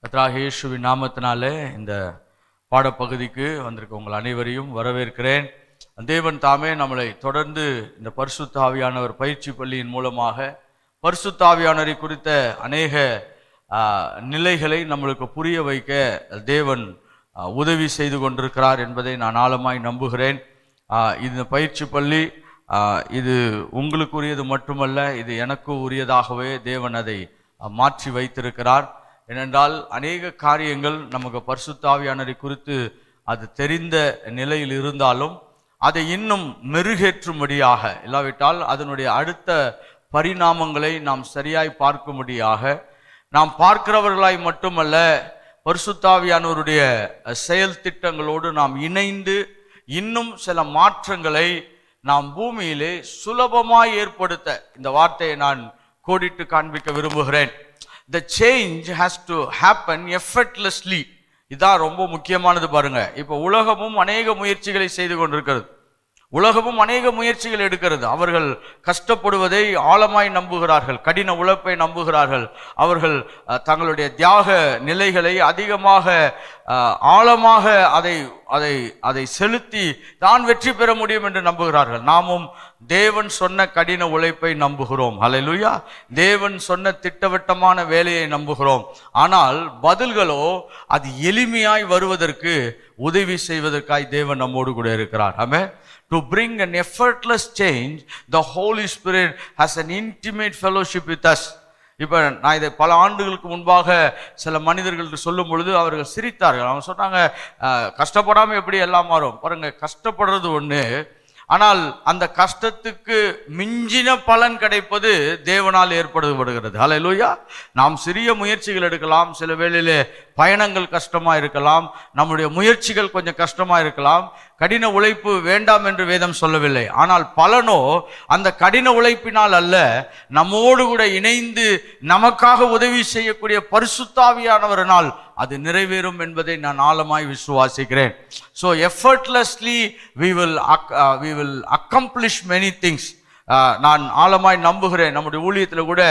கர்த்தராகிய இயேசுவின் நாமத்தினாலே இந்த பாடப்பகுதிக்கு வந்திருக்க உங்கள் அனைவரையும் வரவேற்கிறேன். தேவன் தாமே நம்மளை தொடர்ந்து இந்த பரிசுத்த ஆவியானவர் பயிற்சி பள்ளியின் மூலமாக பரிசுத்த ஆவியானவரை குறித்த அநேக நிலைகளை நம்மளுக்கு புரிய வைக்க தேவன் உதவி செய்து கொண்டிருக்கிறார் என்பதை நான் ஆழமாய் நம்புகிறேன். இந்த பயிற்சி பள்ளி இது உங்களுக்குரியது மட்டுமல்ல, இது எனக்கு உரியதாகவே தேவன் அதை மாற்றி வைத்திருக்கிறார். ஏனென்றால் அநேக காரியங்கள் நமக்கு பரிசுத்த ஆவியானவரை குறித்து அது தெரிந்த நிலையில் இருந்தாலும் அதை இன்னும் மெருகேற்றும்படியாக, இல்லாவிட்டால் அதனுடைய அடுத்த பரிணாமங்களை நாம் சரியாய் பார்க்கும்படியாக, நாம் பார்க்கிறவர்களாய் மட்டுமல்ல, பரிசுத்த ஆவியானவருடைய செயல் திட்டங்களோடு நாம் இணைந்து இன்னும் சில மாற்றங்களை நாம் பூமியிலே சுலபமாய் ஏற்படுத்த இந்த வார்த்தையை நான் கோடிட்டு காண்பிக்க விரும்புகிறேன். The change has to happen effortlessly. இதான் ரொம்ப முக்கியமானது. பாருங்க, இப்போ உலகமும் அநேக முயற்சிகளை செய்து கொண்டிருக்கிறது, உலகமும் அநேக முயற்சிகள் எடுக்கிறது. அவர்கள் கஷ்டப்படுவதை ஆழமாய் நம்புகிறார்கள், கடின உழைப்பை நம்புகிறார்கள். அவர்கள் தங்களுடைய தியாக நிலைகளை அதிகமாக ஆழமாக அதை செலுத்தி தான் வெற்றி பெற முடியும் என்று நம்புகிறார்கள். நாமும் தேவன் சொன்ன கடின உழைப்பை நம்புகிறோம். ஹல்லேலூயா. தேவன் சொன்ன திட்டவட்டமான வேலையை நம்புகிறோம். ஆனால் பதில்களோ அது எளிமையாய் வருவதற்கு உதவி செய்வதற்காய் தேவன் நம்மோடு கூட இருக்கிறார். ஆமென். To bring an effortless change, the Holy Spirit has an intimate fellowship with us. இப்போ நான் இதை பல ஆண்டுகளுக்கு முன்பாக சில மனிதர்களுக்கு சொல்லும் பொழுது அவர்கள் சிரித்தார்கள். அவங்க சொன்னாங்க, கஷ்டப்படாமல் எப்படி எல்லாம் மாறும். பாருங்க, கஷ்டப்படுறது ஒன்று, ஆனால் அந்த கஷ்டத்துக்கு மிஞ்சின பலன் கிடைப்பது தேவனால் ஏற்படுத்தப்படுகிறது. ஹல்லேலூயா. நாம் சிறிய முயற்சிகள் எடுக்கலாம், சில வேளையிலே பயணங்கள் கஷ்டமாக இருக்கலாம், நம்முடைய முயற்சிகள் கொஞ்சம் கஷ்டமாக இருக்கலாம். கடின உழைப்பு வேண்டாம் என்று வேதம் சொல்லவில்லை. ஆனால் பலனோ அந்த கடின உழைப்பினால் அல்ல, நம்மோடு கூட இணைந்து நமக்காக உதவி செய்யக்கூடிய பரிசுத்த ஆவியானவரினால் அது நிறைவேறும் என்பதை நான் ஆழமாய் விசுவாசிக்கிறேன். So effortlessly we will accomplish many things. நான் ஆழமாய் நம்புகிறேன். நம்முடைய ஊழியத்தில் கூட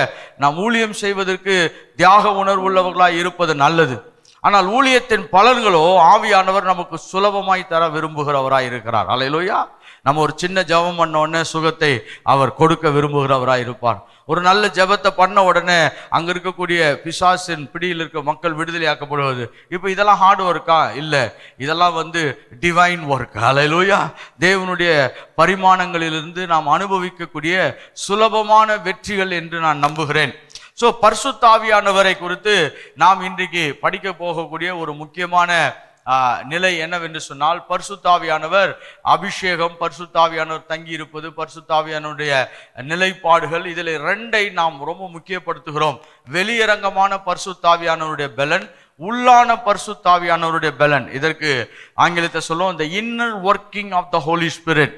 நாம் ஊழியம் செய்வதற்கு தியாக உணர்வுள்ளவர்களாய் இருப்பது நல்லது. ஆனால் ஊழியத்தின் பலன்களோ ஆவியானவர் நமக்கு சுலபமாய் தர விரும்புகிறவராய் இருக்கிறார். ஹல்லேலூயா. நம்ம ஒரு சின்ன ஜெபம் பண்ண உடனே சுகத்தை அவர் கொடுக்க விரும்புகிறவராய் இருப்பார். ஒரு நல்ல ஜெபத்தை பண்ண உடனே அங்க இருக்கக்கூடிய பிசாசின் பிடியில் இருக்க மக்கள் விடுதலையாக்கப்படுவது. இப்போ இதெல்லாம் ஹார்ட் ஒர்க்கா? இல்லை, இதெல்லாம் டிவைன் ஒர்க். ஹல்லேலூயா. தேவனுடைய பரிமாணங்களிலிருந்து நாம் அனுபவிக்கக்கூடிய சுலபமான வெற்றிகள் என்று நான் நம்புகிறேன். ஸோ பரிசுத்த ஆவியானவரை குறித்து நாம் இன்றைக்கு படிக்க போகக்கூடிய ஒரு முக்கியமான நிலை என்னவென்று சொன்னால், பரிசுத்த ஆவியானவர் அபிஷேகம், பரிசுத்த ஆவியானவர் தங்கி இருப்பது, பரிசுத்த ஆவியானவருடைய நிலைப்பாடுகள், இதில் ரெண்டை நாம் ரொம்ப முக்கியப்படுத்துகிறோம். வெளியரங்கமான பரிசுத்த ஆவியானவருடைய பலன், உள்ளான பரிசுத்த ஆவியானவருடைய பலன். இதற்கு ஆங்கிலத்தை சொல்லுவோம் the inner working of the Holy Spirit.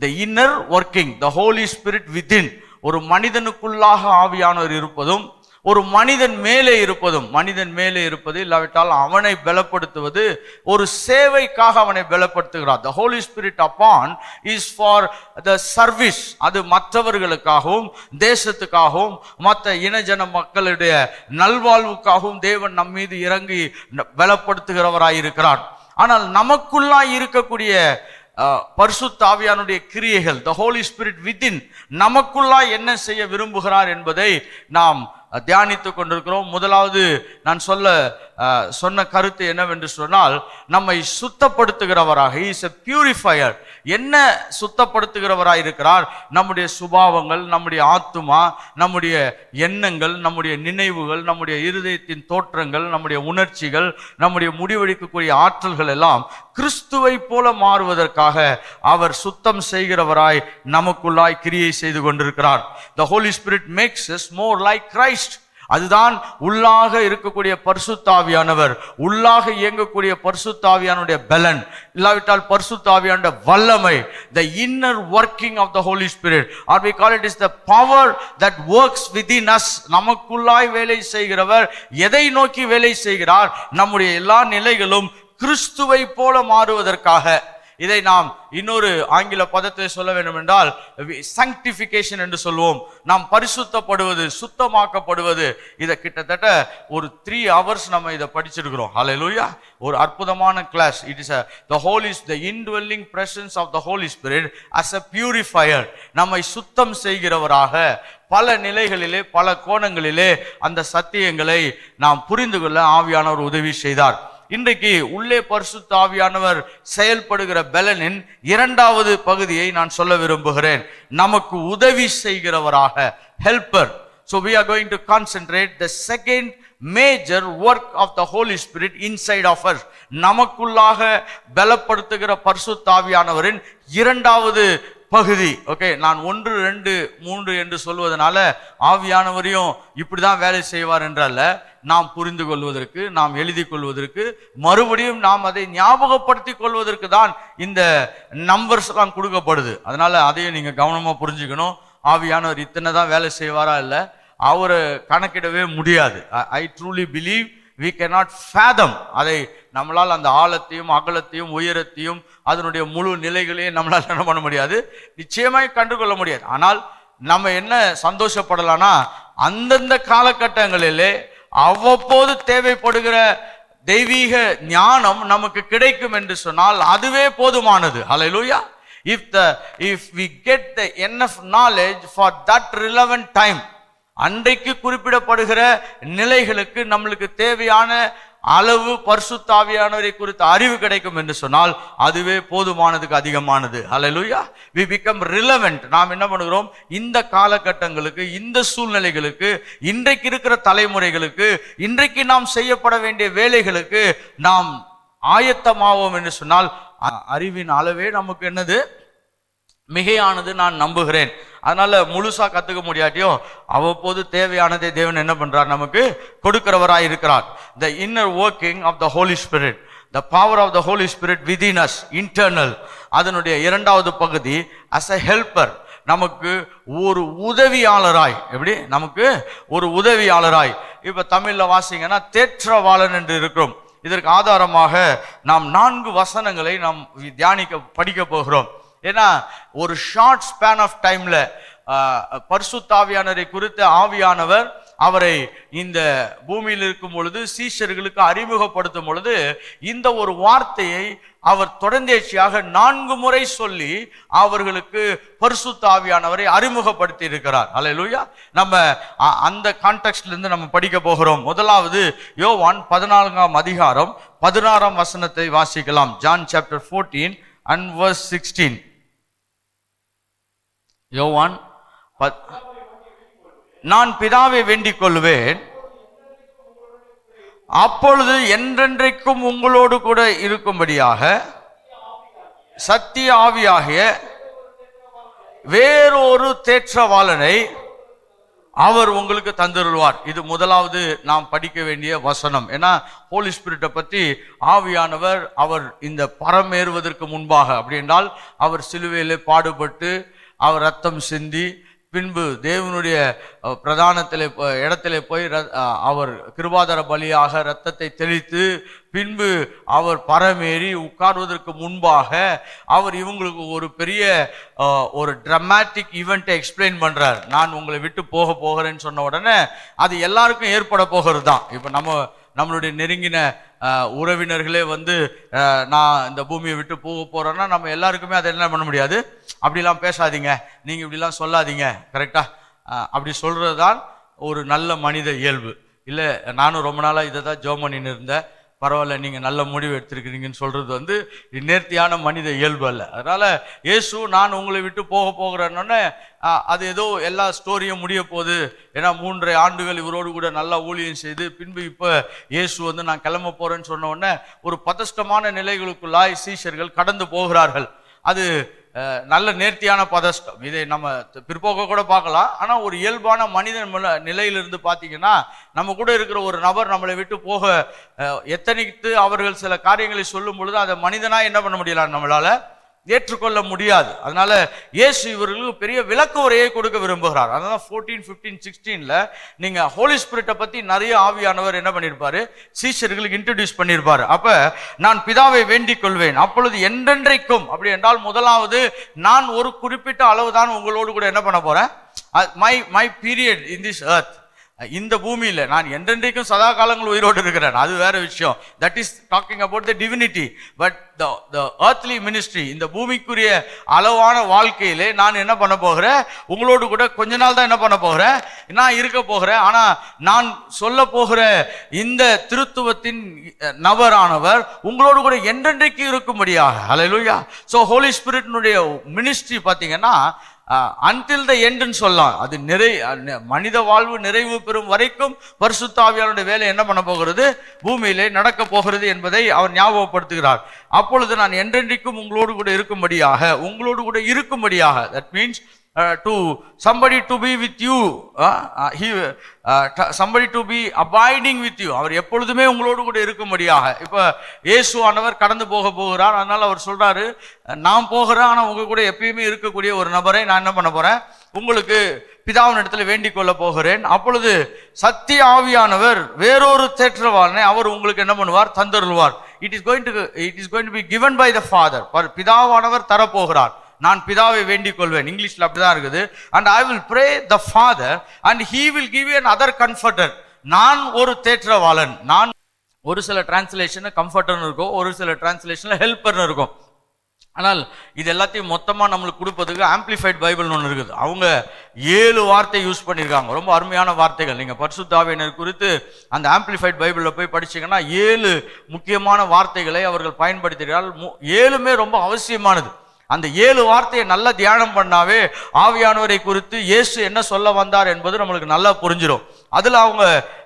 the inner working, the Holy Spirit within. ஒரு மனிதனுக்குள்ளாக ஆவியானவர் இருப்பதும், ஒரு மனிதன் மேலே இருப்பதும், மனிதன் மேலே இருப்பது இல்லாவிட்டால் அவனை பலப்படுத்துவது, ஒரு சேவைக்காக அவனை பலப்படுத்துகிறார். The Holy Spirit upon is for the service. அது மற்றவர்களுக்காகவும் தேசத்துக்காகவும் மற்ற இனஜன மக்களுடைய நல்வாழ்வுக்காகவும் தேவன் நம் மீது இறங்கி பலப்படுத்துகிறவராயிருக்கிறார். ஆனால் நமக்குள்ளாய் இருக்கக்கூடிய பரிசுத்த ஆவியானுடைய கிரியைகள், the Holy Spirit within, நமக்குள்ளாய் என்ன செய்ய விரும்புகிறார் என்பதை நாம் தியானித்துக் கொண்டிருக்கிறோம். முதலாவது நான் சொன்ன கருத்து என்னவென்று சொன்னால், நம்மை சுத்தப்படுத்துகிறவராக, he is a purifier. என்ன சுத்தப்படுத்துகிறவராக இருக்கிறார்? நம்முடைய சுபாவங்கள், நம்முடைய ஆத்துமா, நம்முடைய எண்ணங்கள், நம்முடைய நினைவுகள், நம்முடைய இருதயத்தின் தோற்றங்கள், நம்முடைய உணர்ச்சிகள், நம்முடைய முடிவெடுக்கக்கூடிய ஆற்றல்கள் எல்லாம் கிறிஸ்துவை போல மாறுவதற்காக அவர் சுத்தம் செய்கிறவராய் நமக்குள்ளாய் கிரியை செய்து கொண்டிருக்கிறார். The Holy Spirit makes us more like Christ. அதுதான் உள்ளாக இருக்கக்கூடிய பரிசுத்த ஆவியானவர், உள்ளாக இயங்கக்கூடிய பரிசுத்த ஆவியானுடைய பலன், இல்லாவிட்டால் பரிசுத்த ஆவியானுடைய வல்லமை. the inner working of the Holy Spirit, or we call it is the power that works within us. நமக்குள்ளாய் வேலை செய்கிறவர் எதை நோக்கி வேலை செய்கிறார்? நம்முடைய எல்லா நிலைகளும் கிறிஸ்துவை போல மாறுவதற்காக. இதை நாம் இன்னொரு ஆங்கில பதத்தை சொல்ல வேண்டும் என்றால் sanctification என்று சொல்வோம். நாம் பரிசுத்தப்படுவது, சுத்தமாக்கப்படுவது. இதை கிட்டத்தட்ட ஒரு 3 hours நம்ம இதை படிச்சிருக்கிறோம். ஹல்லேலூயா. ஒரு அற்புதமான class. It is the indwelling presence of the Holy Spirit as a purifier. நம்மை சுத்தம் செய்கிறவராக பல நிலைகளிலே, பல கோணங்களிலே அந்த சத்தியங்களை நாம் புரிந்து கொள்ள ஆவியானவர் உதவி செய்தார். இன்றைக்கு உள்ளே பரிசுத்த ஆவியானவர் செயல்படுகிற பலனின் 2வது பகுதியை நான் சொல்ல விரும்புகிறேன். நமக்கு உதவி செய்கிறவராக, helper. So we are going to concentrate the second major work of the Holy Spirit inside of us. நமக்குள்ளாக பலப்படுத்துகிற பரிசுத்த ஆவியானவரின் 2வது பகுதி. ஓகே, நான் 1, 2, 3 என்று சொல்வதனால ஆவியானவரையும் இப்படிதான் வேலை செய்வார் என்றல்ல, நாம் புரிந்து கொள்வதற்கு, நாம் எழுதி கொள்வதற்கு, மறுபடியும் நாம் அதை ஞாபகப்படுத்தி கொள்வதற்கு தான் இந்த நம்பர்ஸ் எல்லாம் கொடுக்கப்படுது. அதனால அதையும் நீங்க கவனமா புரிஞ்சுக்கணும். ஆவியானவர் இத்தனை தான் வேலை செய்வாரா இல்லை, அவரை கணக்கிடவே முடியாது. ஐ truly believe we cannot fathom. அதை நம்மளால் அந்த ஆழத்தையும் அகலத்தையும் உயரத்தையும் அதனுடைய முழு நிலைகளையும் நம்மளால் என்ன பண்ண முடியாது, நிச்சயமாய் கண்டுகொள்ள முடியாது. ஆனால் நம்ம என்ன சந்தோஷப்படலாம்னா, அந்தந்த காலகட்டங்களிலே அவ்வப்போது தேவைப்படுகிற தெய்வீக ஞானம் நமக்கு கிடைக்கும் என்று சொன்னால் அதுவே போதுமானது. ஹல்லேலூயா. If we get the enough knowledge for that relevant time, அன்றைக்கு குறிப்பிடப்படுகிற நிலைகளுக்கு நம்மளுக்கு தேவையான அளவு பரிசுத்த ஆவியானவரை குறித்த அறிவு கிடைக்கும் என்று சொன்னால் அதுவே போதுமானதுக்கு அதிகமானது. ஹல்லேலூயா. we become relevant. நாம் என்ன பண்ணுகிறோம், இந்த காலகட்டங்களுக்கு, இந்த சூழ்நிலைகளுக்கு, இன்றைக்கு இருக்கிற தலைமுறைகளுக்கு, இன்றைக்கு நாம் செய்யப்பட வேண்டிய வேலைகளுக்கு நாம் ஆயத்தமாவோம் என்று சொன்னால் அறிவின் அளவே நமக்கு என்னது, மிகையானது நான் நம்புகிறேன். அதனால முழுசா கத்துக்க முடியாட்டியும் அவ்வப்போது தேவையானதை தேவன் என்ன பண்றார், நமக்கு கொடுக்கிறவராய் இருக்கிறார். the inner working of the Holy Spirit, the power of the Holy Spirit within us, internal. அதனுடைய 2வது பகுதி as a helper, நமக்கு ஒரு உதவியாளராய். எப்படி நமக்கு ஒரு உதவியாளராய். இப்ப தமிழ்ல வாசிங்கன்னா தேற்றவாளன் என்று இருக்கிறோம். இதற்கு ஆதாரமாக நாம் 4 வசனங்களை நாம் படிக்க போகிறோம். ஏன்னா ஒரு ஷார்ட் ஸ்பேன் ஆஃப் டைம்ல பரிசுத்த ஆவியானவரை குறித்த ஆவியானவர் அவரை இந்த பூமியில் இருக்கும் பொழுது சீஷர்களுக்கு அறிமுகப்படுத்தும் பொழுது இந்த ஒரு வார்த்தையை அவர் தொடர்ந்தேர்ச்சியாக 4 முறை சொல்லி அவர்களுக்கு பரிசுத்த ஆவியானவரை அறிமுகப்படுத்தி இருக்கிறார். ஹல்லேலூயா. நம்ம அந்த கான்டெக்ஸ்ட்ல இருந்து நம்ம படிக்க போகிறோம். முதலாவது யோவான் 14ஆம் அதிகாரம் 16ஆம் வசனத்தை வாசிக்கலாம். John chapter 14 and verse 16. யோவான், நான் பிதாவை வேண்டிக் கொள்வேன், அப்பொழுது என்றென்றைக்கும் உங்களோடு கூட இருக்கும்படியாக சத்திய ஆவியாகிய வேறொரு தேற்றவாளனை அவர் உங்களுக்கு தந்துருவார். இது முதலாவது நாம் படிக்க வேண்டிய வசனம். ஏன்னா ஹோலி ஸ்பிரிட்டை பற்றி ஆவியானவர் அவர் இந்த பரமேறுவதற்கு முன்பாக, அப்படி என்றால் அவர் சிலுவையிலே பாடுபட்டு அவர் ரத்தம் சிந்தி பின்பு தேவனுடைய பிரதானத்திலே இடத்திலே போய் அவர் கிருபாதார பலியாக ரத்தத்தை தெளித்து பின்பு அவர் பரமேறி உட்கார்வதற்கு முன்பாக அவர் இவங்களுக்கு ஒரு பெரிய ஒரு டிராமாட்டிக் ஈவெண்ட்டை எக்ஸ்பிளைன் பண்றார். நான் உங்களை விட்டு போகிறேன்னு சொன்ன உடனே அது எல்லாருக்கும் ஏற்பட போகிறது தான். இப்போ நம்மளுடைய நெருங்கின உறவினர்களே நான் இந்த பூமியை விட்டு போறேன்னா நம்ம எல்லாருக்குமே அதை என்ன பண்ண முடியாது, அப்படிலாம் பேசாதீங்க, நீங்க இப்படிலாம் சொல்லாதீங்க, கரெக்டா, அப்படி சொல்றது தான் ஒரு நல்ல மனித இயல்பு. இல்லை நானும் ரொம்ப நாளாக இதை தான் ஜெபம் பண்ணின்னு இருந்தேன், பரவாயில்ல நீங்கள் நல்ல முடிவு எடுத்திருக்கிறீங்கன்னு சொல்றது நேர்த்தியான மனித இயல்பு அல்ல. அதனால இயேசு நான் உங்களை விட்டு போகிறேன்னொன்னே அது ஏதோ எல்லா ஸ்டோரியும் முடிய போகுது. ஏன்னா 3.5 ஆண்டுகள் இவரோடு கூட நல்லா ஊழியம் செய்து பின்பு இப்போ இயேசு நான் கிளம்ப போறேன்னு சொன்ன உடனே ஒரு பதஷ்டமான நிலைகளுக்குள்ளாய் சீஷர்கள் கடந்து போகிறார்கள். அது நல்ல நேர்த்தியான பதஷ்டம். இதை நம்ம பிற்போக்க கூட பார்க்கலாம். ஆனால் ஒரு இயல்பான மனித நிலையிலிருந்து பார்த்தீங்கன்னா நம்ம கூட இருக்கிற ஒரு நபர் நம்மளை விட்டு போக எத்தனைத்து அவர்கள் சில காரியங்களை சொல்லும் பொழுது அதை மனிதனா என்ன பண்ண முடியல, நம்மளால ஏற்றுக்கொள்ள முடியாது. அதனால இயேசு இவர்களுக்கு பெரிய விளக்க உரையை கொடுக்க விரும்புகிறார். அதனால 14, 15, 16ல நீங்க ஹோலி ஸ்பிரிட்டை பத்தி நிறைய ஆவியானவர் என்ன பண்ணியிருப்பாரு, சீஷர்களுக்கு இன்ட்ரடியூஸ் பண்ணியிருப்பாரு. அப்ப நான் பிதாவை வேண்டிக் கொள்வேன், அப்பொழுது என்றென்றைக்கும், அப்படி என்றால் முதலாவது நான் ஒரு குறிப்பிட்ட அளவுதான் உங்களோடு கூட என்ன பண்ண போறேன், my period in this earth, இந்த பூமியில நான் என்றென்றைக்கும் சதா காலங்கள் உயிரோடு இருக்கிறேன், அது வேற விஷயம். That is talking about the divinity. But the earthly ministry, இந்த பூமிக்குரிய அளவான வாழ்க்கையிலே நான் என்ன பண்ண போகிறேன், உங்களோடு கூட கொஞ்ச நாள் தான் என்ன பண்ண போகிறேன், நான் இருக்க போகிறேன். ஆனா நான் சொல்ல போகிற இந்த திருத்துவத்தின் நபரானவர் உங்களோடு கூட என்றென்றைக்கு இருக்கும்படியாக. ஹல்லேலூயா. ஸோ ஹோலி ஸ்பிரிட்னுடைய மினிஸ்ட்ரி பார்த்தீங்கன்னா அன்டில் த எண்ட்னு சொல்லலாம். அது மனித வாழ்வு நிறைவு பெறும் வரைக்கும் பரிசுத்த ஆவியானுடைய வேலை என்ன பண்ண போகிறது, பூமியிலே நடக்க போகிறது என்பதை அவர் ஞாபகப்படுத்துகிறார். அப்பொழுது நான் என்றென்றைக்கும் உங்களோடு கூட இருக்கும்படியாக, that means to somebody to be with you, somebody to be abiding with you. அவர் எப்பொழுதுமே உங்களோடு கூட இருக்கும்படியாக. இப்ப இயேசு ஆண்டவர் கடந்து போகிறார். அதனால அவர் சொல்றாரு, நான் போகிறேன், ஆனா உங்க கூட எப்பயுமே இருக்கக்கூடிய ஒரு நபரை நான் என்ன பண்ண போறேன், உங்களுக்கு பிதாவின் இடத்துல வேண்டிக் கொள்ள போகிறேன். அப்பொழுது சத்திய ஆவியானவர் வேறொரு தேற்றவாளனை அவர் உங்களுக்கு என்ன பண்ணுவார், தந்தருள்வார். It is going to be given by the Father. பிதாவானவர் தரப்போகிறார். நான் பிதாவை வேண்டிக் கொள்வேன், இங்கிலீஷ்ல அப்படிதான் இருக்குது. and I will pray the Father and he will give you another comforter. நான் ஒரு தேற்றவாளன். நான் ஒரு சில டிரான்ஸ்லேஷன் கம்ஃபர்டர்னு இருக்கும், ஒரு சில டிரான்ஸ்லேஷன்ல ஹெல்ப்பர்னு இருக்கும். ஆனால் இது எல்லாத்தையும் மொத்தமாக நம்மளுக்கு கொடுப்பதுக்கு ஆம்பிளிஃபைட் பைபிள்னு ஒன்று இருக்குது. அவங்க 7 வார்த்தை யூஸ் பண்ணியிருக்காங்க, ரொம்ப அருமையான வார்த்தைகள். நீங்கள் பரிசுத்த ஆவியானவர் குறித்து அந்த ஆம்பிளிஃபைட் பைபிளில் போய் படிச்சீங்கன்னா 7 முக்கியமான வார்த்தைகளை அவர்கள் பயன்படுத்துகிறார்கள். 7மே ரொம்ப அவசியமானது. அந்த 7 வார்த்தையை நல்லா தியானம் பண்ணாவே ஆவியானவரை குறித்து இயேசு என்ன சொல்ல வந்தார் என்பது நம்மளுக்கு நல்லா புரிஞ்சிடும். அதுல அவங்க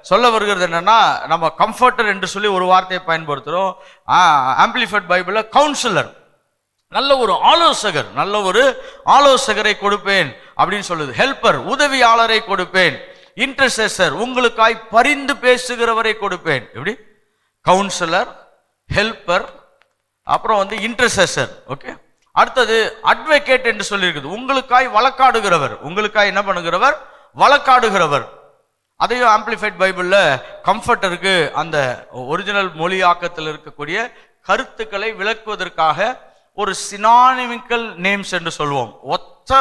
சொல்ல வருகிறது என்னன்னா, நம்ம கம்ஃபர்டர் என்று சொல்லி ஒரு வார்த்தையை பயன்படுத்துறோம். ஆம்பிளிஃபைட் பைபிள்ல கவுன்சிலர், நல்ல ஒரு ஆலோசகரை கொடுப்பேன் அப்படின்னு சொல்லுது. ஹெல்ப்பர், உதவியாளரை கொடுப்பேன். இன்டர்செசர், உங்களுக்காய் பரிந்து பேசுகிறவரை கொடுப்பேன். எப்படி? கவுன்சிலர், ஹெல்ப்பர், அப்புறம் இன்டர்செசர். ஓகே, அடுத்தது அட்வொகேட் என்று சொல்லி இருக்குது. உங்களுக்காய் வழக்காடுகிறவர், உங்களுக்காய் என்ன பண்ணுகிறவர், வழக்காடுகிறவர். அதையும் ஆம்பிளிஃபைட் பைபிள்ல கம்ஃபர்டருக்கு அந்த ஒரிஜினல் மொழியாக்கத்தில் இருக்கக்கூடிய கருத்துக்களை விளக்குவதற்காக ஒரு சினானிமிக்கல் நேம்ஸ் என்று சொல்வோம், ஒத்த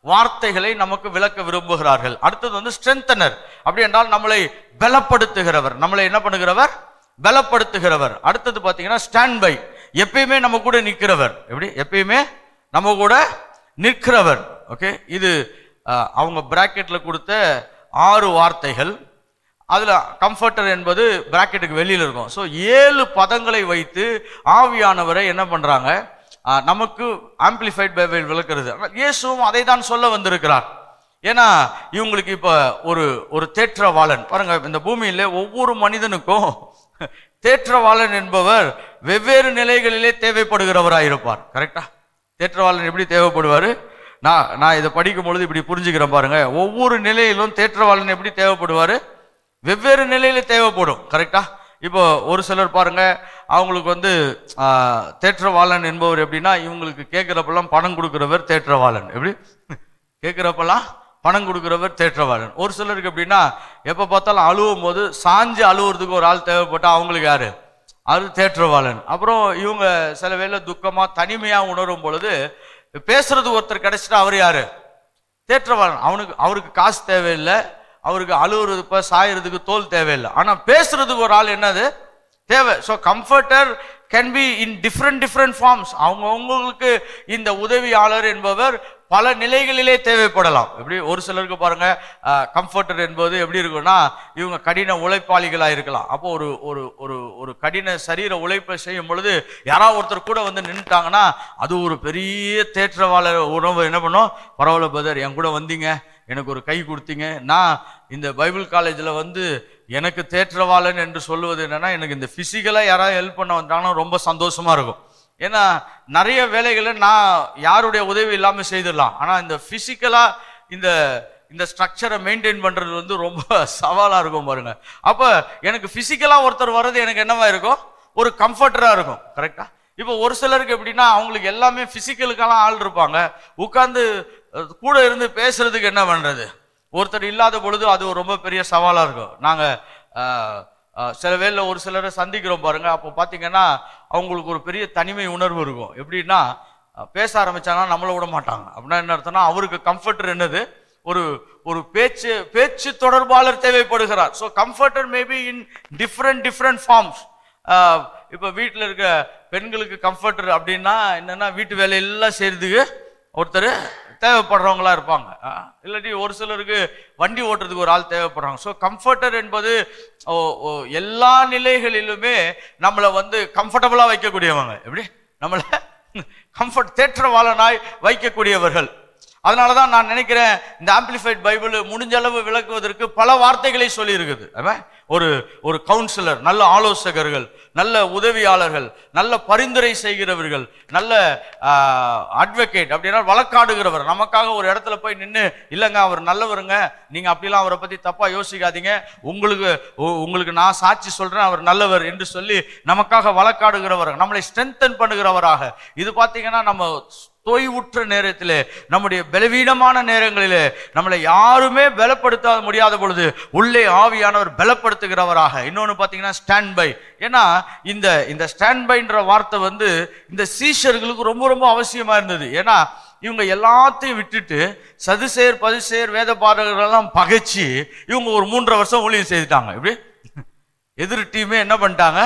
வார்த்தைகளை நமக்கு விளக்க விரும்புகிறார்கள். அடுத்தது ஸ்ட்ரென்தனர், அப்படி என்றால் நம்மளை பலப்படுத்துகிறவர், நம்மளை என்ன பண்ணுகிறவர், பலப்படுத்துகிறவர். அடுத்தது பார்த்தீங்கன்னா ஸ்டாண்ட் பை, எப்பயுமே நம்ம கூட நிற்கிறவர். எப்படி? எப்பயுமே நம்ம கூட நிற்கிறவர். ஓகே, இது அவங்க பிராக்கெட்ல கொடுத்த 6 வார்த்தைகள். அதுல கம்ஃபர்டர் என்பது பிராக்கெட்டுக்கு வெளியில் இருக்கும். ஸோ 7 பதங்களை வைத்து ஆவியானவரை என்ன பண்றாங்க, நமக்கு ஆம்பிளிஃபைட் பைபிள் விளக்குறது. இயேசுவும் அதை தான் சொல்ல வந்திருக்கிறார். ஏன்னா இவங்களுக்கு இப்ப ஒரு தேற்றவாளன் பாருங்க, இந்த பூமியில ஒவ்வொரு மனிதனுக்கும் தேற்றவாளன் என்பவர் வெவ்வேறு நிலைகளிலே தேவைப்படுகிறவராயிருப்பார். கரெக்டா? தேற்றவாளன் எப்படி தேவைப்படுவாரு, நான் இதை படிக்கும் பொழுது இப்படி புரிஞ்சுக்கிறேன் பாருங்க. ஒவ்வொரு நிலையிலும் தேற்றவாளன் எப்படி தேவைப்படுவாரு, வெவ்வேறு நிலையில தேவைப்படும். கரெக்டா? இப்போ ஒரு சிலர் பாருங்க, அவங்களுக்கு தேற்றவாளன் என்பவர் எப்படின்னா, இவங்களுக்கு கேட்கிறப்பெல்லாம் பணம் கொடுக்கிறவர் தேற்றவாளன். எப்படி? கேட்கிறப்பெல்லாம் பணம் கொடுக்கிறவர் தேற்றவாளன். ஒரு சிலருக்கு எப்படின்னா, எப்ப பார்த்தாலும் அழுவும் போது சாஞ்சு அழுவுறதுக்கு ஒரு ஆள் தேவைப்பட்டா அவங்களுக்கு யாரு, அது தேற்றவாளன். அப்புறம் இவங்க சில வேளை துக்கமா தனிமையா உணரும் பொழுது பேசுறது ஒருத்தர் கிடைச்சிட்டா அவர் யாரு, தேற்றவாளன். அவருக்கு காசு தேவையில்லை, அவருக்கு அழுவுறதுக்கு சாயறதுக்கு தோல் தேவையில்லை, ஆனா பேசுறதுக்கு ஒரு ஆள் என்னது தேவை. So comforter can be in different forms. அவங்களுக்கு இந்த உதவியாளர் என்பவர் பல நிலைகளிலே தேவைப்படலாம். எப்படி? ஒரு சிலருக்கு பாருங்க, கம்ஃபர்டர் என்பது எப்படி இருக்குன்னா, இவங்க கடின உழைப்பாளிகளா இருக்கலாம். அப்போ ஒரு கடின சரீர உழைப்பை செய்யும் பொழுது யாராவது ஒருத்தர் கூட நின்றுட்டாங்கன்னா அது ஒரு பெரிய தேற்றவாளர் உணவு என்ன பண்ணும், பரவாயில்ல பிரதர், என் கூட வந்தீங்க, எனக்கு ஒரு கை கொடுத்தீங்க. நான் இந்த பைபிள் காலேஜில் எனக்கு தேற்றவாளன் என்று சொல்லுவது என்னன்னா, எனக்கு இந்த பிசிக்கலா யாராவது ஹெல்ப் பண்ண வந்தாங்கன்னா ரொம்ப சந்தோஷமா இருக்கும். ஏன்னா நிறைய வேலைகளை நான் யாருடைய உதவி இல்லாம செய்திடலாம், ஆனா இந்த பிசிக்கலா இந்த ஸ்ட்ரக்சரை மெயின்டைன் பண்றது ரொம்ப சவாலா இருக்கும் பாருங்க. அப்ப எனக்கு பிசிக்கலா ஒருத்தர் வர்றது எனக்கு என்னவா இருக்கும், ஒரு கம்ஃபர்டரா இருக்கும். கரெக்டா? இப்போ ஒரு சிலருக்கு எப்படின்னா அவங்களுக்கு எல்லாமே பிசிக்கலுக்கெல்லாம் ஆள் இருப்பாங்க, உட்கார்ந்து கூட இருந்து பேசுறதுக்கு என்ன பண்றது? ஒருத்தர் இல்லாத பொழுது அது ரொம்ப பெரிய சவாலா இருக்கும். நாங்க சில வேளை ஒரு சிலரை சந்திக்கிறோம் பாருங்க, அப்போ பார்த்தீங்கன்னா அவங்களுக்கு ஒரு பெரிய தனிமை உணர்வு இருக்கும். எப்படின்னா பேச ஆரம்பிச்சாங்கன்னா நம்மளை விட மாட்டாங்க. அப்படின்னா என்ன அர்த்தம்னா அவருக்கு கம்ஃபர்டர் என்னது, ஒரு ஒரு பேச்சு தொடர்பாளர் தேவைப்படுகிறார். So comforter maybe in different forms. இப்போ வீட்டில் இருக்க பெண்களுக்கு கம்ஃபர்டர் அப்படின்னா என்னன்னா வீட்டு வேலையெல்லாம் செய்யறதுக்கு ஒருத்தர் தேவைப்படுறவங்களா இருப்பாங்க. இல்லாட்டி ஒரு சிலருக்கு வண்டி ஓட்டுறதுக்கு ஒரு ஆள் தேவைப்படுறாங்க. ஸோ கம்ஃபர்டர் என்பது எல்லா நிலைகளிலுமே நம்மளை கம்ஃபர்டபுளா வைக்கக்கூடியவங்க. எப்படி நம்மளை கம்ஃபர்ட் தேற்றவாளனாய் வைக்கக்கூடியவர்கள். அதனாலதான் நான் நினைக்கிறேன் இந்த ஆம்பிளிஃபைட் பைபிள் முடிஞ்ச அளவு விளக்குவதற்கு பல வார்த்தைகளை சொல்லி இருக்குது. ஒரு கவுன்சிலர், நல்ல ஆலோசகர்கள், நல்ல உதவியாளர்கள், நல்ல பரிந்துரை செய்கிறவர்கள், நல்ல அட்வொகேட் அப்படின்னா வழக்காடுகிறவர். நமக்காக ஒரு இடத்துல போய் நின்று இல்லைங்க அவர் நல்லவருங்க, நீங்க அப்படிலாம் அவரை பத்தி தப்பா யோசிக்காதீங்க, உங்களுக்கு நான் சாட்சி சொல்றேன் அவர் நல்லவர் என்று சொல்லி நமக்காக வழக்காடுகிறவர், நம்மளை ஸ்ட்ரென்தன் பண்ணுகிறவராக. இது பார்த்தீங்கன்னா நம்ம தொய்வுற்ற நேரத்திலே, நம்முடைய பலவீனமான நேரங்களிலே, நம்மளை யாருமே பலப்படுத்த முடியாத பொழுது உள்ளே ஆவியானவர் பலப்படுத்துகிறவராக. இன்னொன்று பார்த்தீங்கன்னா ஸ்டாண்ட் பை. ஏன்னா இந்த ஸ்டாண்ட் பைன்ற வார்த்தை இந்த சீஷர்களுக்கு ரொம்ப ரொம்ப அவசியமா இருந்தது. ஏன்னா இவங்க எல்லாத்தையும் விட்டுட்டு சதுசேர் பதுசேர் வேத பாடகர்களெல்லாம் பகைச்சு இவங்க ஒரு 3.5 வருஷம் ஊழியம் செய்துட்டாங்க. இப்படி எதிர் டீமே என்ன பண்ணிட்டாங்க,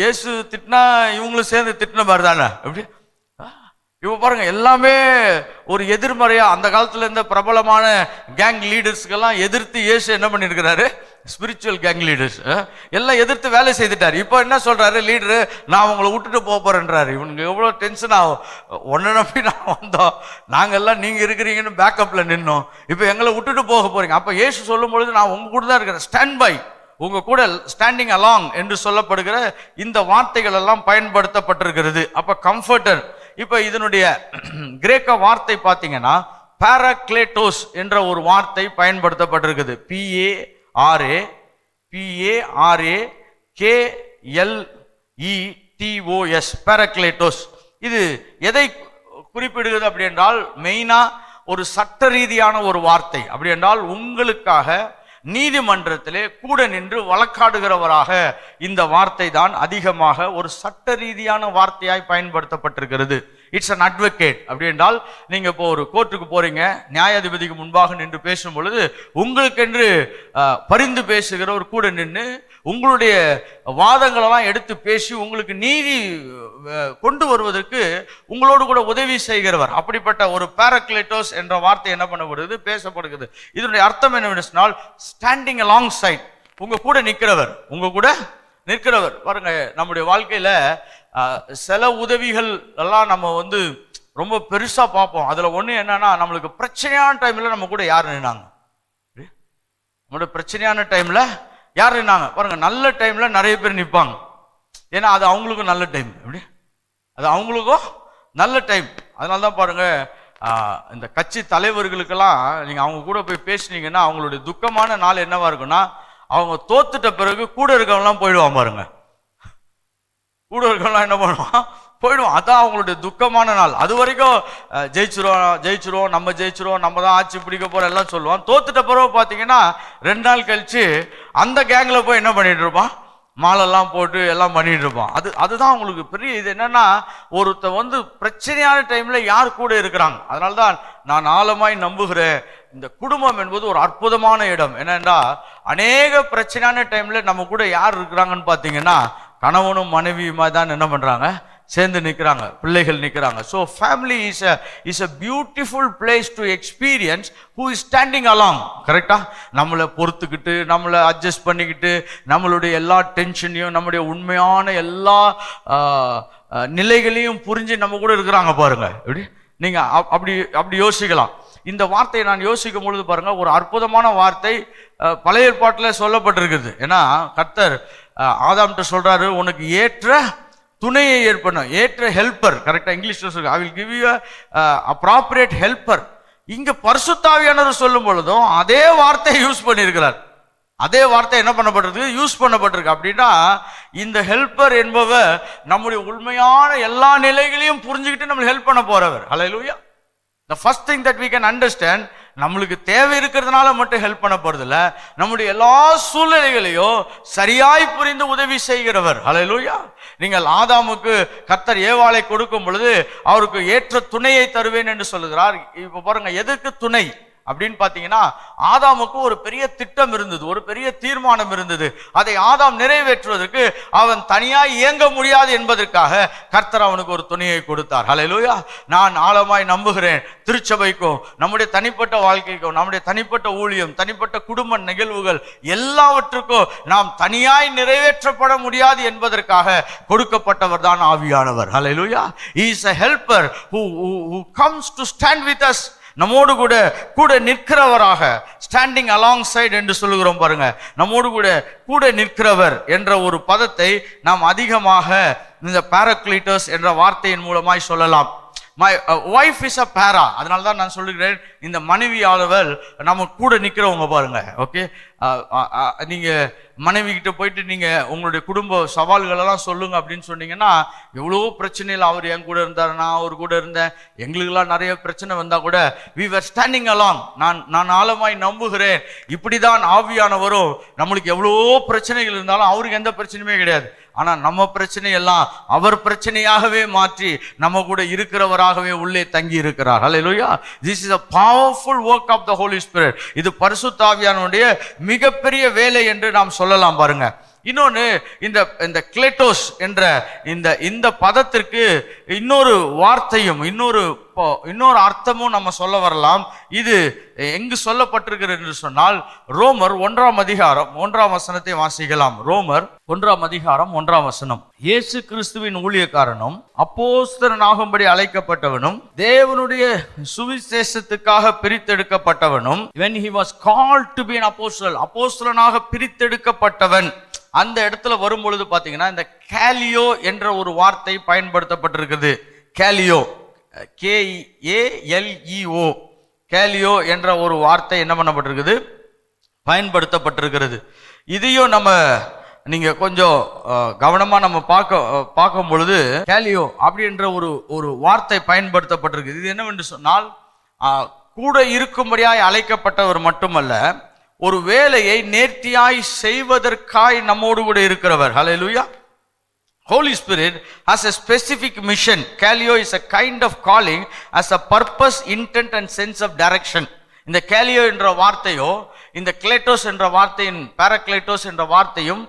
இயேசு திட்டினா இவங்களும் சேர்ந்து திட்டின மாதிரி தானே. எப்படி இப்போ பாருங்க, எல்லாமே ஒரு எதிர்மறையா அந்த காலத்துல இருந்த பிரபலமான கேங் லீடர்ஸ்க்கெல்லாம் எதிர்த்து இயேசு என்ன பண்ணிருக்கிறாரு, ஸ்பிரிச்சுவல் கேங் லீடர்ஸ் எல்லாம் எதிர்த்து வேலை செய்துட்டாரு. இப்போ என்ன சொல்றாரு லீடரு, நான் உங்களை விட்டுட்டு போறேன்றாரு. இவனுக்கு எவ்வளவு டென்ஷன் ஆகும். ஒன்னு நம்பி நான் வந்தோம், நாங்கெல்லாம் நீங்க இருக்கிறீங்கன்னு பேக்கப்ல நின்னோம், இப்போ எங்களை விட்டுட்டு போக போறீங்க. அப்ப இயேசு சொல்லும் பொழுது நான் உங்க கூட தான் இருக்கிறேன், ஸ்டாண்ட் பை, உங்க கூட ஸ்டாண்டிங் அலாங் என்று சொல்லப்படுகிற இந்த வார்த்தைகள் எல்லாம் பயன்படுத்தப்பட்டிருக்கிறது. அப்ப கம்ஃபர்டர். இப்ப இதனுடைய கிரேக்க வார்த்தை பார்த்தீங்கன்னா பாராக்லேட்டோஸ் என்ற ஒரு வார்த்தை பயன்படுத்தப்பட்டிருக்குது. PARAKLETOS பாராக்லேட்டோஸ். இது எதை குறிப்பிடுகிறது அப்படி என்றால் மெயினா ஒரு சட்ட ரீதியான ஒரு வார்த்தை. அப்படி என்றால் உங்களுக்காக நீதிமன்றத்திலே கூட நின்று வழக்காடுகிறவராக இந்த வார்த்தை தான் அதிகமாக ஒரு சட்ட ரீதியான வார்த்தையாய் பயன்படுத்தப்பட்டிருக்கிறது. It's an advocate. அப்படி என்றால் நீங்க இப்போ ஒரு கோர்ட்டுக்கு போறீங்க, நியாயாதிபதிக்கு முன்பாக நின்று பேசும் பொழுது உங்களுக்கென்று பரிந்து பேசுகிறவர் கூட நின்று உங்களுடைய வாதங்களெல்லாம் எடுத்து பேசி உங்களுக்கு நீதி கொண்டு வருவதற்கு உங்களோடு கூட உதவி செய்கிறவர். அப்படிப்பட்ட ஒரு பாராக்லேட்டோஸ் என்ற வார்த்தை என்ன பண்ணப்படுது, பேசப்படுகிறது. இதனுடைய அர்த்தம் என்னவென்று சொன்னால் ஸ்டாண்டிங் அலாங் சைட், உங்க கூட நிற்கிறவர். பாருங்க, நம்முடைய வாழ்க்கையில சில உதவிகள் எல்லாம் நம்ம ரொம்ப பெருசா பார்ப்போம். அதுல ஒண்ணு என்னன்னா, நம்மளுக்கு பிரச்சனையான டைம்ல நம்ம கூட யார் நின்னாங்க, நம்மளுடைய பிரச்சனையான டைம்ல யார் நின்னாங்க பாருங்க. நல்ல டைம்ல நிறைய பேர் நிற்பாங்க, ஏன்னா அது அவங்களுக்கும் நல்ல டைம். எப்படி அது அவங்களுக்கும் நல்ல டைம். அதனால்தான் பாருங்க, இந்த கட்சி தலைவர்களுக்கெல்லாம் நீங்க அவங்க கூட போய் பேசுனீங்கன்னா அவங்களுடைய துக்கமான நாள் என்னவா இருக்குன்னா, அவங்க தோத்துட்ட பிறகு கூட இருக்கவங்கலாம் போயிடுவான் பாருங்க. கூட இருக்கவங்களாம் என்ன பண்ணுவான், போயிடுவான். அதான் அவங்களுடைய துக்கமான நாள். அது வரைக்கும் ஜெயிச்சிருவோம், நம்ம தான் ஆட்சி பிடிக்க போறோம் எல்லாம் சொல்லுவான். தோத்துட்ட பிறகு பார்த்தீங்கன்னா 2 நாள் கழிச்சு அந்த கேங்ல போய் என்ன பண்ணிட்டு இருப்பான், மாலெல்லாம் போட்டு எல்லாம் பண்ணிட்டு இருப்பான். அதுதான் அவங்களுக்கு பெரிய இது. என்னன்னா ஒருத்தர் பிரச்சனையான டைம்ல யார் கூட இருக்கிறாங்க. அதனால்தான் நான் ஆழமாய் நம்புகிறேன், இந்த குடும்பம் என்பது ஒரு அற்புதமான இடம். என்னன்னா அநேக பிரச்சனையான டைம்ல நம்ம கூட யார் இருக்கிறாங்கன்னு பார்த்தீங்கன்னா கணவனும் மனைவியுமா தான் என்ன பண்றாங்க, சேர்ந்து நிற்கிறாங்க, பிள்ளைகள் நிற்கிறாங்க. So family is a beautiful place to experience who is standing along. கரெக்டா, நம்மளை பொறுத்துக்கிட்டு, நம்மளை அட்ஜஸ்ட் பண்ணிக்கிட்டு, நம்மளுடைய எல்லா டென்ஷனையும், நம்முடைய உண்மையான எல்லா நிலைகளையும் புரிஞ்சு நம்ம கூட இருக்கிறாங்க பாருங்க. எப்படி நீங்க அப்படி யோசிக்கலாம். இந்த வார்த்தையை நான் யோசிக்கும் பொழுது பாருங்க, ஒரு அற்புதமான வார்த்தை பழைய ஏற்பாட்டில் சொல்லப்பட்டிருக்குது. ஏன்னா கர்த்தர் ஆதாம்கிட்ட சொல்றாரு, உனக்கு ஏற்ற துணையை ஏற்படும், ஏற்ற ஹெல்ப்பர். கரெக்டா இங்கிலீஷ்ல சொல்லுங்க, I will give you appropriate helper. இங்க பரிசுத்த ஆவியானவர் சொல்லும் பொழுதும் அதே வார்த்தையை யூஸ் பண்ணியிருக்கிறார். அதே வார்த்தை என்ன பண்ணப்பட்டிருக்கு, யூஸ் பண்ணப்பட்டிருக்கு. அப்படின்னா இந்த ஹெல்ப்பர் என்பவர் நம்முடைய உண்மையான எல்லா நிலைகளையும் புரிஞ்சுக்கிட்டு நம்மளுக்கு ஹெல்ப் பண்ண போறவர். ஹல்லேலூயா. The first thing that we can understand, நம்மளுக்கு தேவை இருக்கிறதுனால மட்டும் ஹெல்ப் பண்ண போறது இல்ல, நம்முடைய எல்லா சூழ்நிலைகளையும் சரியாய் புரிந்து உதவி செய்கிறவர். ஹல்லேலூயா. நீங்கள் ஆதாமுக்கு கர்த்தர் ஏவாளை கொடுக்கும் பொழுது அவருக்கு ஏற்ற துணையை தருவேன் என்று சொல்லுகிறார். இப்ப பாருங்க, எதுக்கு துணை அப்படின்னு பாத்தீங்கன்னா, ஆதாமுக்கு ஒரு பெரிய திட்டம் இருந்தது, ஒரு பெரிய தீர்மானம் இருந்தது. அதை ஆதாம் நிறைவேற்றுவதற்கு அவன் தனியாய் இயங்க முடியாது என்பதற்காக கர்த்தர் அவனுக்கு ஒரு துணையை கொடுத்தார். ஹல்லேலூயா. நான் ஆழமாய் நம்புகிறேன், திருச்சபைக்கும் நம்முடைய தனிப்பட்ட வாழ்க்கைக்கும் நம்முடைய தனிப்பட்ட ஊழியம், தனிப்பட்ட குடும்ப நிகழ்வுகள் எல்லாவற்றுக்கும் நாம் தனியாய் நிறைவேற்றப்பட முடியாது என்பதற்காக கொடுக்கப்பட்டவர் தான் ஆவியானவர். ஹல்லேலூயா. He is a helper who comes to stand with us. நம்மோடு கூட நிற்கிறவராக, ஸ்டாண்டிங் அலாங் சைடு என்று சொல்லுகிறோம் பாருங்க. நம்மோடு கூட நிற்கிறவர் என்ற ஒரு பதத்தை நாம் அதிகமாக இந்த பாராக்ளீட்டஸ் என்ற வார்த்தையின் மூலமாய் சொல்லலாம். My wife is a para. அதனால தான் நான் சொல்லுகிறேன், இந்த மனைவியாளவள் நம்ம கூட நிற்கிறவங்க பாருங்க. ஓகே, நீங்க மனைவி கிட்ட போயிட்டு நீங்க உங்களுடைய குடும்ப சவால்கள் எல்லாம் சொல்லுங்க அப்படின்னு சொன்னீங்கன்னா, எவ்வளோ பிரச்சனையில் அவர் என் கூட இருந்தார், நான் அவர் கூட இருந்தேன், எங்களுக்கெல்லாம் நிறைய பிரச்சனை வந்தா கூட we were standing along. நான் ஆழமாய் நம்புகிறேன், இப்படிதான் ஆவியானவரும் நம்மளுக்கு எவ்வளோ பிரச்சனைகள் இருந்தாலும் அவருக்கு எந்த பிரச்சனையுமே கிடையாது. ஆனா நம்ம பிரச்சனையெல்லாம் அவர் பிரச்சனையாகவே மாற்றி நம்ம கூட இருக்கிறவராகவே உள்ளே தங்கி இருக்கிறார். ஹல்லேலூயா. This is a powerful work of the Holy Spirit. இது பரிசுத்த ஆவியானவருடைய மிகப்பெரிய வேலை என்று நாம் சொல்லலாம் பாருங்க. இன்னொன்று, இந்த கிளேட்டோஸ் என்ற இந்த பதத்திற்கு இன்னொரு வார்த்தையும் இன்னொரு அர்த்தமும் நம்ம சொல்ல வரலாம். இது எங்கு சொல்லப்பட்டிருக்கிறது என்று சொன்னால், ரோமர் 1ஆம் அதிகாரம் 1ஆம் வசனத்தை வாசிக்கலாம். ரோமர் 1ஆம் அதிகாரம் 1ஆம் வசனம். இயேசு கிறிஸ்துவின் ஊழியக்காரனும் அப்போஸ்தலனாகும்படி அழைக்கப்பட்டவனும் தேவனுடைய சுவிசேஷத்துக்காக பிரித்தெடுக்கப்பட்டவனும், when he was called to be an apostle, அப்போஸ்தலனாக பிரித்தெடுக்கப்பட்டவன், அந்த இடத்துல வரும் பொழுது பாத்தீங்கன்னா இந்த கேலியோ என்ற ஒரு வார்த்தை பயன்படுத்தப்பட்டிருக்கிறது. கேலியோ, KALEO, கேலியோ என்ற ஒரு வார்த்தை என்ன பண்ணப்பட்டிருக்குது, பயன்படுத்தப்பட்டிருக்கிறது. இதையும் நீங்க கொஞ்சம் கவனமா நம்ம பார்க்கும் பொழுது கேலியோ அப்படின்ற ஒரு வார்த்தை பயன்படுத்தப்பட்டிருக்கு. இது என்னவென்று சொன்னால், கூட இருக்கும்படியாய் அழைக்கப்பட்டவர் மட்டுமல்ல, ஒரு வேலையை நேர்த்தியாய் செய்வதற்காய் நம்மோடு கூட இருக்கிறவர். ஹல்லேலூயா. Holy Spirit has a specific mission. Kaleo is a kind of calling, as a purpose, intent and sense of direction. இந்த கேலியோ என்ற வார்த்தையோ இந்த கிளேட்டோஸ் என்ற வார்த்தையின் பாராக்ளேட்டோஸ் என்ற வார்த்தையும்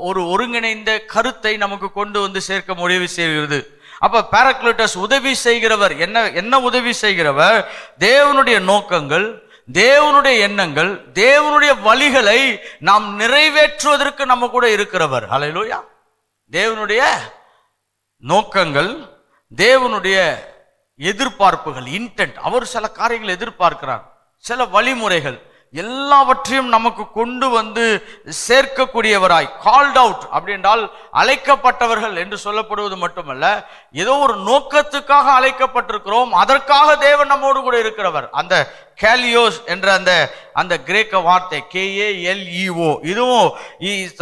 ஒரு ஒருங்கிணைந்த கருத்தை நமக்கு கொண்டு வந்து சேர்க்க முடிவு செய்கிறது. அப்ப பாராக்ளேட்டோஸ் உதவி செய்கிறவர். என்ன உதவி செய்கிறவர்? தேவனுடைய நோக்கங்கள், தேவனுடைய எண்ணங்கள், தேவனுடைய வழிகளை நாம் நிறைவேற்றுவதற்கு நம்ம கூட இருக்கிறவர். ஹல்லேலூயா. தேவனுடைய நோக்கங்கள், தேவனுடைய எதிர்பார்ப்புகள், இன்டென்ட், அவர் சில காரியங்கள் எதிர்பார்க்கிறார், சில வழிமுறைகள் எல்லாவற்றையும் நமக்கு கொண்டு வந்து சேர்க்கக்கூடியவராய், கால்ட் அவுட் அப்படி என்றால் அழைக்கப்பட்டவர்கள் என்று சொல்லப்படுவது மட்டுமல்ல, ஏதோ ஒரு நோக்கத்துக்காக அழைக்கப்பட்டிருக்கிறோம், அதற்காக தேவன் நம்மோடு கூட இருக்கிறவர். அந்த கேலியோஸ் என்ற அந்த கிரேக்க வார்த்தை KALEO, இதுவும்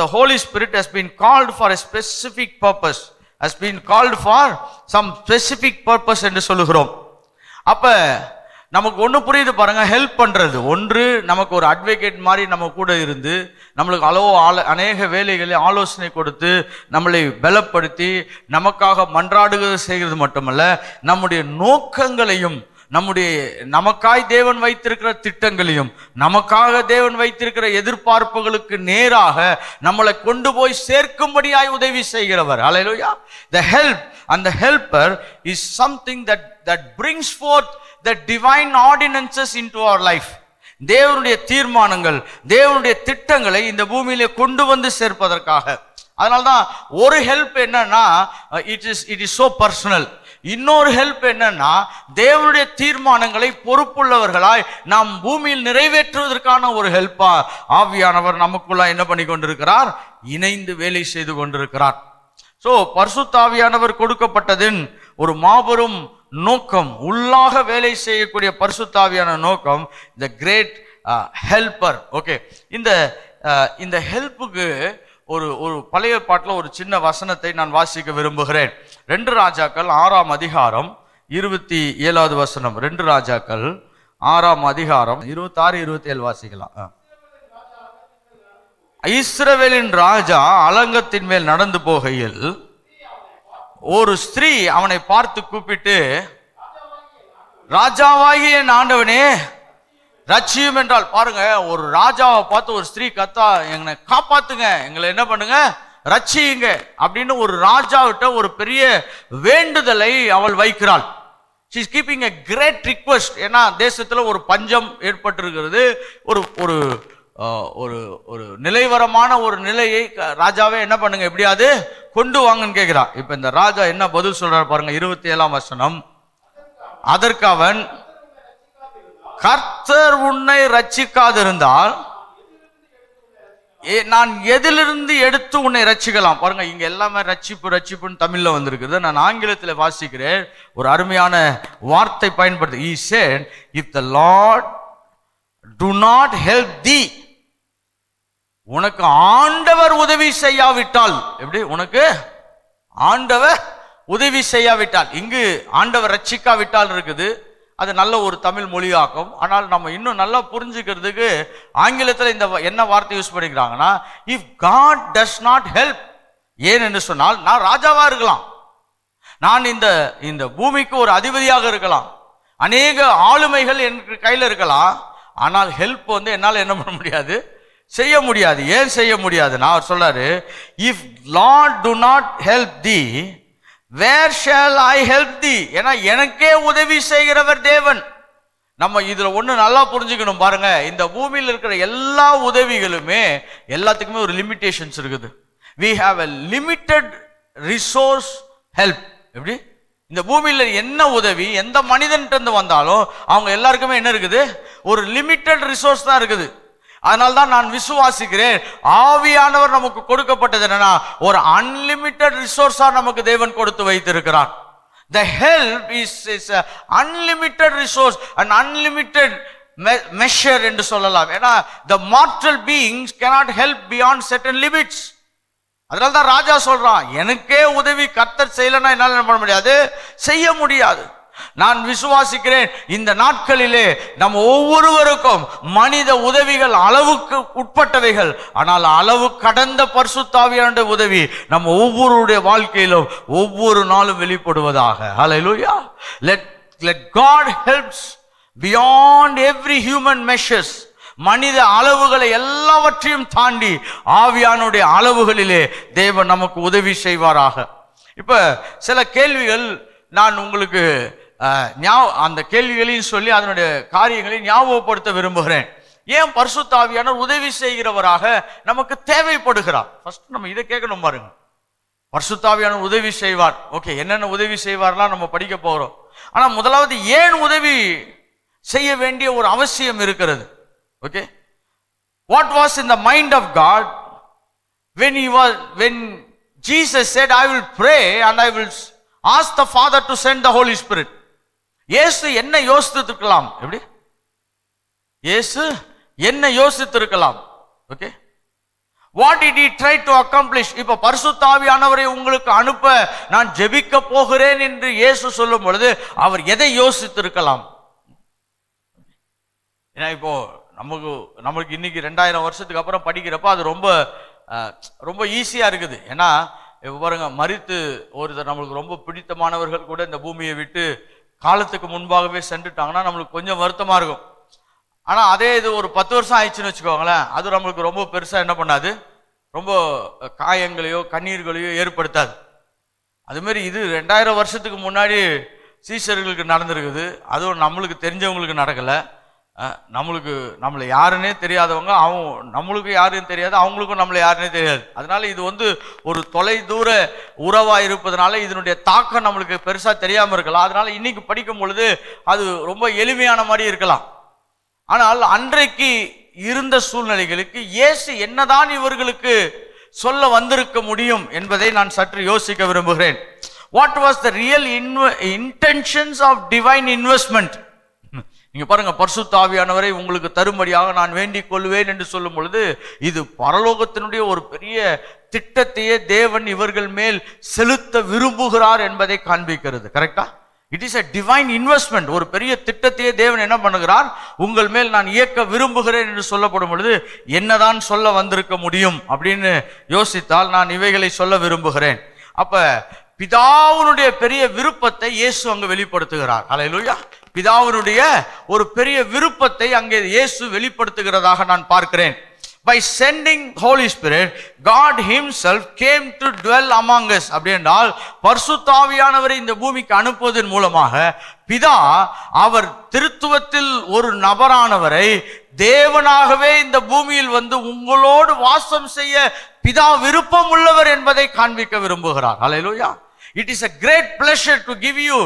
the Holy Spirit has been called for a specific purpose, has been called for some specific purpose என்று சொல்லுகிறோம். அப்ப நமக்கு ஒன்று புரியுது பாருங்க, ஹெல்ப் பண்றது ஒன்று, நமக்கு ஒரு அட்வொகேட் மாதிரி நம்ம கூட இருந்து நம்மளுக்கு அநேக வேலைகளை ஆலோசனை கொடுத்து நம்மளை பலப்படுத்தி நமக்காக மன்றாடுகிறது செய்கிறது மட்டுமல்ல, நம்முடைய நோக்கங்களையும் நமக்காய் தேவன் வைத்திருக்கிற திட்டங்களையும் நமக்காக தேவன் வைத்திருக்கிற எதிர்பார்ப்புகளுக்கு நேராக நம்மளை கொண்டு போய் சேர்க்கும்படியாய் உதவி செய்கிறவர். ஹல்லேலூயா. The help and the helper is something that brings forth the divine ordinances into our life. தேவனுடைய தீர்மானங்கள், தேவனுடைய திட்டங்களை இந்த பூமியிலே கொண்டு வந்து சேர்ப்பதற்காக. அதனால்தான் ஒரு ஹெல்ப் என்னன்னா, இட் இஸ் so personal. இன்னொரு ஹெல்ப் என்னன்னா, தேவனுடைய தீர்மானங்களை பொறுப்புள்ளவர்களாய் நாம் பூமியில் நிறைவேற்றுவதற்கான ஒரு ஹெல்ப்பா ஆவியானவர் நமக்குள்ள என்ன பண்ணி கொண்டிருக்கிறார், இணைந்து வேலை செய்து கொண்டிருக்கிறார். சோ பரிசுத்த ஆவியானவர் கொடுக்கப்பட்டதின் ஒரு மாபெரும் நோக்கம், உள்ளாக வேலை செய்யக்கூடிய பரிசுத்த ஆவியான நோக்கம், the great helper. ஓகே, இந்த ஹெல்ப்புக்கு ஒரு ஒரு பழைய பாட்டில் ஒரு சின்ன வசனத்தை நான் வாசிக்க விரும்புகிறேன். 2 ராஜாக்கள் 6ஆம் அதிகாரம் 27வது வசனம். 2 ராஜாக்கள் 6ஆம் அதிகாரம் 26, 27 வாசிக்கலாம். இஸ்ரவேலின் ராஜா அலங்கத்தின் மேல் நடந்து போகையில் ஒரு ஸ்திரீ அவனை பார்த்து கூப்பிட்டு, ராஜாவாகிய என் ஆண்டவனே ரட்சியும் என்றால். பாருங்க, ஒரு ராஜாவை பார்த்து ஒரு ஸ்திரீ கத்தா, எங்களை காப்பாத்துங்க, எங்களை என்ன பண்ணுங்க, ரட்சியுங்க அப்படின்னு ஒரு ராஜாவிட்ட ஒரு பெரிய வேண்டுதலை அவள் வைக்கிறாள். she is keeping a great request. ஏன்னா தேசத்துல ஒரு பஞ்சம் ஏற்பட்டிருக்கிறது. ஒரு ஒரு ஒரு ஒரு நிலைவரமான ஒரு நிலையை ராஜாவே என்ன பண்ணுங்க, எப்படியாவது கொண்டு வாங்கன்னு கேட்கிறான். இப்ப இந்த ராஜா என்ன பதில் சொல்றாரு பாருங்க, 27ஆம் வசனம். அதற்கு அவன், கர்த்தர் உன்னை ரட்சிக்காதிருந்தால் நான் எதிலிருந்து எடுத்து உன்னை ரட்சிக்கலாம். பாருங்க, இங்க எல்லாமே ரட்சிப்பு ரட்சிப்புன்னு தமிழ்ல வந்திருக்குது. நான் ஆங்கிலத்தில் வாசிக்கிறேன். ஒரு அருமையான வார்த்தை பயன்படுத்தி, he said, if the Lord do not help thee, உனக்கு ஆண்டவர் உதவி செய்யாவிட்டால். எப்படி? உனக்கு ஆண்டவர் உதவி செய்யாவிட்டால். இங்கு ஆண்டவர் ரட்சிக்காவிட்டால் இருக்குது. அது நல்ல ஒரு தமிழ் மொழியாக்கம். ஆனால் நம்ம இன்னும் நல்லா புரிஞ்சுக்கிறதுக்கு ஆங்கிலத்தில் இந்த என்ன வார்த்தை யூஸ் பண்ணிக்கிறாங்கன்னா, if God does not help. ஏன் என்று சொன்னால், நான் ராஜாவா இருக்கலாம், நான் இந்த பூமிக்கு ஒரு அதிபதியாக இருக்கலாம், அநேக ஆளுமைகள் எனக்கு கையில் இருக்கலாம், ஆனால் ஹெல்ப் என்னால் என்ன பண்ண முடியாது, செய்ய முடியாது. ஏன் செய்ய முடியாது? நான் சொல்றாரு, if Lord to not help the where shall I help thee? ஏன்னா எனக்கே உதவி செய்கிறவர் தேவன். நம்ம இதுல ஒண்ணு நல்லா புரிஞ்சுக்கணும் பாருங்க, இந்த பூமியில் இருக்கிற எல்லா உதவிகளுமே எல்லாத்துக்குமே ஒரு லிமிட்டேஷன்ஸ் இருக்குது. we have a limited resource help. எப்படி? இந்த பூமியில என்ன உதவி எந்த மனிதன்கிட்ட இருந்து வந்தாலும் அவங்க எல்லாருக்குமே என்ன இருக்குது, ஒரு லிமிட்டட் ரிசோர்ஸ் தான் இருக்குது. அதனால்தான் நான் விசுவாசிக்கிறேன், ஆவியானவர் நமக்கு கொடுக்கப்பட்டது என்னன்னா, ஒரு அன்லிமிட்டெட் ரிசோர்ஸா நமக்கு தேவன் கொடுத்து வைத்திருக்கிறார். The help is a unlimited resource, an unlimited measure என்று சொல்லலாம். ஏன்னா the mortal beings cannot help beyond certain limits. அதனால்தான் ராஜா சொல்றான், எனக்கே உதவி கர்த்தர் செய்யலன்னா என்னால் என்ன பண்ண முடியாது, செய்ய முடியாது. நான் விசுவாசிக்கிறேன், இந்த நாட்களிலே நம்ம ஒவ்வொருவருக்கும் மனித உதவிகள் அளவுக்கு உட்பட்டவைகள், ஆனால் அளவு கடந்த பரிசுத்த ஆவியானவருடைய உதவி நம்ம ஒவ்வொருடைய வாழ்க்கையிலும் ஒவ்வொரு நாளும் வெளிப்படுவதாக. ஹல்லேலூயா. let God helps beyond every human measures. மனித அளவுகளை எல்லாவற்றையும் தாண்டி ஆவியானுடைய அளவுகளிலே தேவன் நமக்கு உதவி செய்வாராக. இப்ப சில கேள்விகள் நான் உங்களுக்கு அந்த கேள்விகளையும் சொல்லி அதனுடைய காரியங்களை ஞாபகப்படுத்த விரும்புகிறேன். ஏன் பரிசுத்த ஆவியானவர் உதவி செய்கிறவராக நமக்கு தேவைப்படுகிறார்? ஃபர்ஸ்ட் நம்ம இதை கேட்கணும் பாருங்க. பரிசுத்த ஆவியானவர் உதவி செய்வார், ஓகே, என்னென்ன உதவி செய்வார்லாம் நம்ம படிக்க போறோம். ஆனா முதலாவது ஏன் உதவி செய்ய வேண்டிய ஒரு அவசியம் இருக்கிறது? Okay, what was in the mind of God when Jesus said, I will pray and I will ask the Father to send the Holy Spirit? இயேசு என்ன யோசித்திருக்கலாம்? எப்படி? இயேசு என்ன யோசித்திருக்கலாம்? Okay, what did he try to accomplish? இப்ப பரிசுத்த ஆவியானவரை உங்களுக்கு அனுப்ப நான் ஜெபிக்க போகிறேன் என்று இயேசு சொல்லும் பொழுது அவர் எதை யோசித்திருக்கலாம்? ஏன்னா இப்போ நமக்கு இன்னைக்கு 2000 வருஷத்துக்கு அப்புறம் படிக்கிறப்ப அது ரொம்ப ஈஸியா இருக்குது. ஏன்னா பாருங்க, மரித்து ஒருத்தர் நம்மளுக்கு ரொம்ப பிடித்தமானவர்கள் கூட இந்த பூமியை விட்டு காலத்துக்கு முன்பாகவே சென்றுட்டாங்கன்னா நம்மளுக்கு கொஞ்சம் வருத்தமா இருக்கும். ஆனா அதே இது ஒரு 10 வருஷம் ஆயிடுச்சுன்னு வச்சுக்கோங்களேன், அது நம்மளுக்கு ரொம்ப பெருசா என்ன பண்ணாது, ரொம்ப காயங்களையோ கண்ணீர்களையோ ஏற்படுத்தாது. அது மாதிரி இது 2000 வருஷத்துக்கு முன்னாடி சீஷர்களுக்கு நடந்திருக்குது. அதுவும் நம்மளுக்கு தெரிஞ்சவங்களுக்கு நடக்கல. நம்மளை யாருன்னே தெரியாதவங்க, நம்மளுக்கு யாருன்னு தெரியாது, அவங்களுக்கும் நம்மளை யாருன்னே தெரியாது. அதனால இது ஒரு தொலை தூர உறவா இருப்பதனால இதனுடைய தாக்கம் நம்மளுக்கு பெருசா தெரியாம இருக்கலாம். அதனால இன்னைக்கு படிக்கும் பொழுது அது ரொம்ப எளிமையான மாதிரி இருக்கலாம். ஆனால் அன்றைக்கு இருந்த சூழ்நிலைகளுக்கு இயேசு என்னதான் இவர்களுக்கு சொல்ல வந்திருக்க முடியும் என்பதை நான் சற்று யோசிக்க விரும்புகிறேன். What was the real intentions of divine investment? நீங்க பாருங்க, பரிசுத்த ஆவியானவரை உங்களுக்கு தரும்படியாக நான் வேண்டிக் கொள்வேன் என்று சொல்லும் பொழுது இது பரலோகத்தினுடைய ஒரு பெரிய திட்டத்தையே தேவன் இவர்கள் மேல் செலுத்த விரும்புகிறார் என்பதை காண்பிக்கிறது. கரெக்டா? It is a divine investment. ஒரு பெரிய திட்டத்தையே தேவன் என்ன பண்ணுகிறார், உங்கள் மேல் நான் இயக்க விரும்புகிறேன் என்று சொல்லப்படும் பொழுது என்னதான் சொல்ல வந்திருக்க முடியும் அப்படின்னு யோசித்தால் நான் இவைகளை சொல்ல விரும்புகிறேன். அப்ப பிதாவினுடைய பெரிய விருப்பத்தை இயேசு அங்கு வெளிப்படுத்துகிறார். அல்லேலூயா. பிதாவினுடைய ஒரு பெரிய விருப்பத்தை அங்கே இயேசு வெளிப்படுத்துகிறதாக நான் பார்க்கிறேன். By sending Holy Spirit, God himself came to dwell among us. அப்படின்றால் பரிசுத்த ஆவியானவரை இந்த பூமிக்கு அனுப்புவதன் மூலமாக பிதா அவர் திருத்துவத்தில் ஒரு நபரானவரை தேவனாகவே இந்த பூமியில் வந்து உங்களோடு வாசம் செய்ய பிதா விருப்பம் உள்ளவர் என்பதை காண்பிக்க விரும்புகிறார். அல்லேலூயா. It is a great pleasure to give you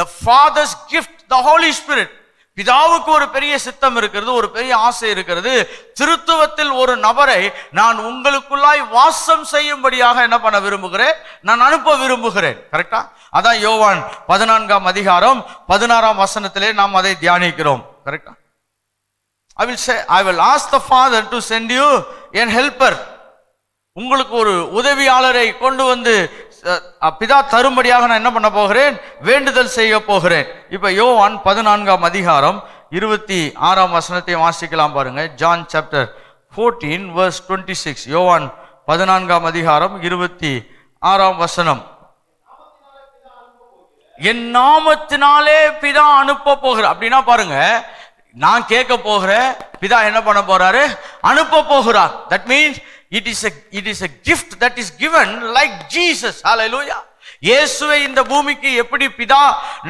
the Father's gift, the Holy Spirit. பிதாவுக்கு ஒரு பெரிய சித்தம் இருக்கிறது, ஒரு பெரிய ஆசை இருக்கிறது. திருத்துவத்தில் ஒரு நபரை நான் உங்களுக்குள்ளாய் வாசம் செய்யும்படியாக என்ன பண்ண விரும்புகிறேன், நான் அனுப்ப விரும்புகிறேன். கரெக்டா? அதான் யோவான் 14ஆம் அதிகாரம் 16ஆம் வசனத்திலே நாம் அதை தியானிக்கிறோம். கரெக்டா? I will ask the Father to send you an helper. உங்களுக்கு ஒரு உதவியாளரை கொண்டு வந்து பிதா தரும்படியாக நான் என்ன பண்ண போகிறேன், வேண்டுதல் செய்ய போகிறேன். இப்ப யோவான் 14ஆம் அதிகாரம் 26ஆம் வசனத்தை வாசிக்கலாம் பாருங்க. John chapter 14 verse 26. யோவான் 14ஆம் அதிகாரம் 26ஆம் வசனம். என் நாமத்தினாலே பிதா அனுப்ப போகிறார். அப்படின்னா பாருங்க, நான் கேட்க போகிறேன், பிதா என்ன பண்ண போறாரு, அனுப்ப போகிறார். That means it is a gift that is given like Jesus. Hallelujah. இயேசுவை இந்த பூமிக்கு எப்படி பிதா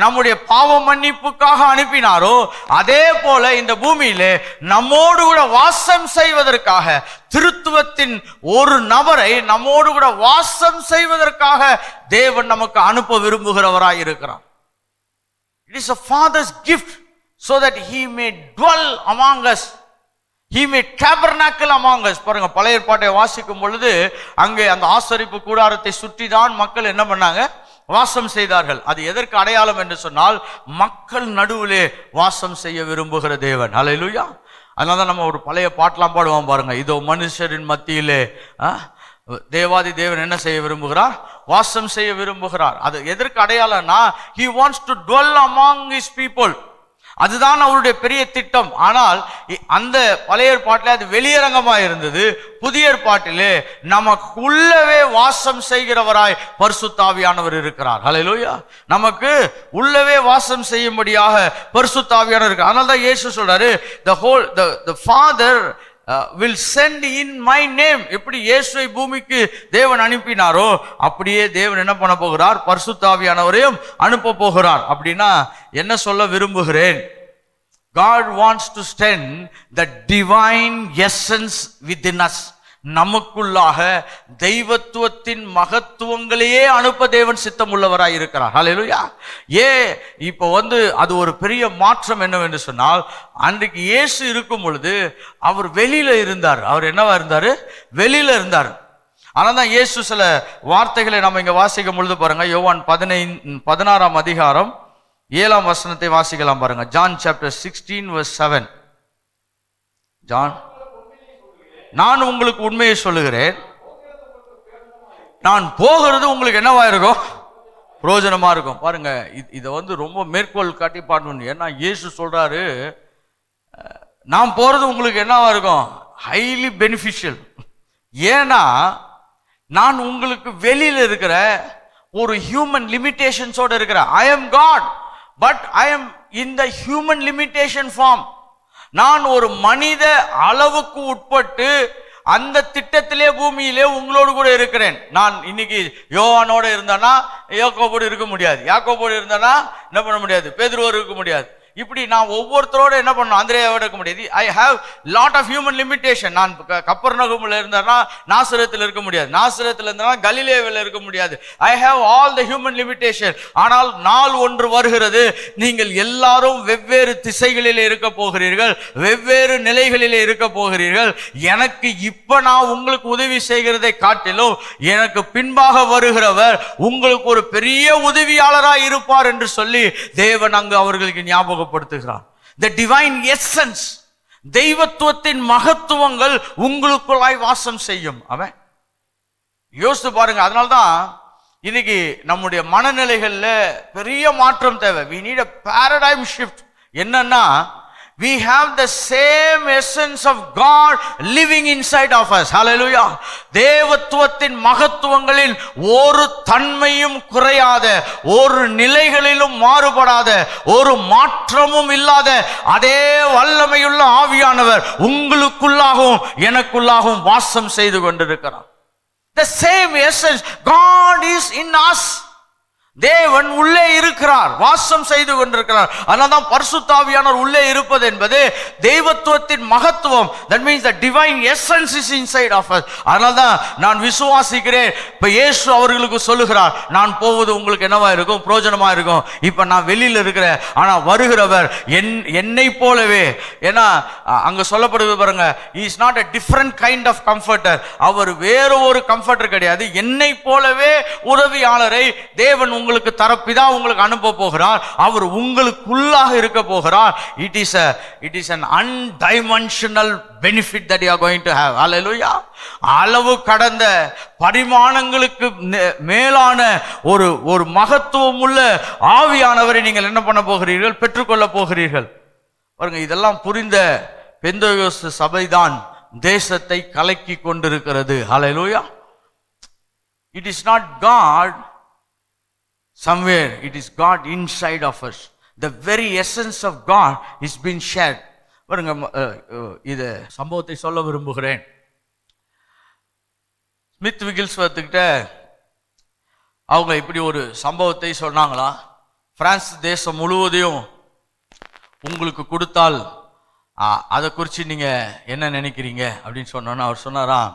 நம்முடைய பாவ மன்னிப்புக்காக அனுப்பினாரோ அதே போல இந்த பூமியிலே நம்மோடு கூட வாசம் செய்வதற்காக, திருத்துவத்தின் ஒரு நபரை நம்மோடு கூட வாசம் செய்வதற்காக தேவன் நமக்கு அனுப்ப விரும்புகிறவராய் இருக்கிறார். It is a Father's gift so that he may dwell among us. He may tabernacle among us. பாருங்க, பழைய ஏற்பாட்டை வாசிக்கும் பொழுது அங்கே அந்த ஆசரிப்பு கூடாரத்தை சுற்றி தான் மக்கள் என்ன பண்ணாங்க, வாசம் செய்தார்கள். அது எதற்கு அடையாளம் என்று சொன்னால் மக்கள் நடுவிலே வாசம் செய்ய விரும்புகிற தேவன். அல்லேலூயா. அதனால தான் நம்ம ஒரு பழைய பாட்டெல்லாம் பாடுவோம் பாருங்க. இதோ மனுஷரின் மத்தியிலே தேவாதி தேவன் என்ன செய்ய விரும்புகிறார், வாசம் செய்ய விரும்புகிறார். அது எதற்கு அடையாளம்னா he wants to dwell among his people. அதுதான் அவருடைய பெரிய திட்டம். ஆனால் அந்த பழைய ஏற்பாட்டிலே அது வெளியரங்கமாக இருந்தது. புதிய ஏற்பாட்டிலே நமக்குள்ளவே வாசம் செய்கிறவராய் பரிசுத்த ஆவியானவர் இருக்கிறார். ஹல்லேலூயா. நமக்கு உள்ளவே வாசம் செய்யும்படியாக பரிசுத்த ஆவியானவர் இருக்கிறார். அதனால தான் இயேசு சொல்றாரு, the Father will send in my name. எப்படி இயேசுவை பூமிக்கு தேவன் அனுப்பினாரோ அப்படியே தேவன் என்ன பண்ண போகிறார், பரிசுத்த ஆவியானவரையும் அனுப்ப போகிறார். அப்படின்னா என்ன சொல்ல விரும்புகிறேன், God wants to send the divine essence within us. நமக்குள்ளாக தெய்வத்துவத்தின் மகத்துவங்களையே அனுப்ப தேவன் சித்தம் உள்ளவராய் இருக்கிறார். ஹல்லேலூயா. இப்போ அது ஒரு பெரிய மாற்றம் என்னவென்று சொன்னால், அன்றைக்கு இயேசு இருக்கும் பொழுது அவர் வெளியில இருந்தார். அவர் என்னவா இருந்தாரு, வெளியில இருந்தார். ஆனால் தான் இயேசு சில வார்த்தைகளை நம்ம இங்க வாசிக்கும் பொழுது பாருங்க, யோவான் 16ஆம் அதிகாரம் 7ஆம் வசனத்தை வாசிக்கலாம் பாருங்க. John chapter 16 verse 7. John, நான் உங்களுக்கு உண்மையை சொல்லுகிறேன், நான் போகிறது உங்களுக்கு என்னவா இருக்கும், பிரயோஜனமா இருக்கும். பாருங்க, இதை ரொம்ப மேற்கோள் காட்டி பாடணும். ஏன்னா இயேசு சொல்றாரு, நான் போறது உங்களுக்கு என்னவா இருக்கும், ஹைலி பெனிஃபிஷியல். ஏன்னா நான் உங்களுக்கு வெளியில இருக்கிற ஒரு ஹியூமன் லிமிடேஷன்ஸோட இருக்கிறேன். I am God but I am in the human limitation form. நான் ஒரு மனித அளவுக்கு உட்பட்டு அந்த திட்டத்திலே பூமியிலே உங்களோடு கூட இருக்கிறேன். நான் இன்னைக்கு யோவானோட இருந்தேன்னா யாக்கோபோடு இருக்க முடியாது, யாக்கோபோடு இருந்தேன்னா என்ன பண்ண முடியாது, பேதுருவோடு இருக்க முடியாது. இப்படி நான் ஒவ்வொருத்தரோட என்ன பண்ணணும், அந்திரேயாவோட இருக்க முடியாது. I have lot of human limitation. நான் கப்பர்நகூமில் இருந்தேன்னா நாசரத்தில் இருக்க முடியாது, நாசரத்தில் இருந்தேன்னா கலிலேயாவில் இருக்க முடியாது. I have all the human limitation. ஆனால் நாள் ஒன்று வருகிறது, நீங்கள் எல்லாரும் வெவ்வேறு திசைகளிலே இருக்க போகிறீர்கள், வெவ்வேறு நிலைகளிலே இருக்க போகிறீர்கள். எனக்கு இப்ப நான் உங்களுக்கு உதவி செய்கிறதை காட்டிலும் எனக்கு பின்பாக வருகிறவர் உங்களுக்கு ஒரு பெரிய உதவியாளராக இருப்பார் என்று சொல்லி தேவன் அங்கு அவர்களுக்கு ஞாபகம் படுத்துகிறார். the divine essence, தெய்வத்துவத்தின் மகத்துவங்கள் உங்களுக்குள்ளாய் வாசம் செய்யும். அவன் யோசித்து பாருங்க. அதனால்தான் இன்னைக்கு நம்முடைய மனநிலைகள்ல பெரிய மாற்றம் தேவை. we need a paradigm shift. என்னன்னா, we have the same essence of God living inside of us. Hallelujah. தேவத்துவத்தின் மகத்துவங்களின் ஒரு தன்மையும் குறையாத, ஒரு நிலைகளிலும் மாறுபடாத, ஒரு மாற்றமும் இல்லாத அதே வல்லமையுள்ள ஆவியானவர் உங்களுக்குள்ளாகவும் எனக்குள்ளாகவும் வாசம் செய்து கொண்டிருக்கிறார். The same essence, God is in us. தேவன் உள்ளே இருக்கிறார், வாசம் செய்து கொண்டிருக்கிறார். அதனால்தான் பரிசுத்த ஆவியானவர் உள்ளே இருப்பது என்பது தெய்வத்துவத்தின் மகத்துவம். that means the divine essence is inside of us. அதனால்தான் நான் விசுவாசிக்கிறேன். இப்ப இயேசு அவர்களுக்கு சொல்லுகிறார், நான் போவது உங்களுக்கு என்னவா இருக்கும், பிரயோஜனமா இருக்கும். இப்ப நான் வெளியில இருக்கிறேன், ஆனா வருகிறவர் என்னை போலவே. ஏன்னா அங்க சொல்லப்படுவது பாருங்க, he is not a different kind of comforter. அவர் வேற ஒரு கம்ஃபர்டர் கிடையாது. என்னை போலவே உதவியாளரை தேவன் உங்களுக்கு தரப்பிதா உங்களுக்கு அனுப்ப போகிறார். அவர் உங்களுக்குள்ளாக இருக்க போகிறார். it is an undimensional benefit that you are going to have. Hallelujah. அளவு கடந்த பரிமாணங்களுக்கு மேலான ஒரு மகத்துவம் உள்ள ஆவியானவரை நீங்கள் என்ன பண்ண போகிறீர்கள், பெற்றுக்கொள்ள போகிறீர்கள். பாருங்க, இதெல்லாம் புரிந்த பெந்தேகோஸ்து சபைதான் தேசத்தை கலக்கி கொண்டிருக்கிறது. Hallelujah. It is not God somewhere, it is God inside of us. The very essence of God is being shared. பாருங்க, இது சம்பவத்தை சொல்ல விரும்புகிறேன். ஸ்மித் விகில்ஸ்வர்த் கிட்ட அவங்க இப்படி ஒரு சம்பவத்தை சொன்னாங்களா, பிரான்ஸ் தேசம் முழுவதையும் உங்களுக்கு கொடுத்தால் அதை குறித்து நீங்க என்ன நினைக்கிறீங்க அப்படின்னு சொன்னோன்னா, அவர் சொன்னாராம்,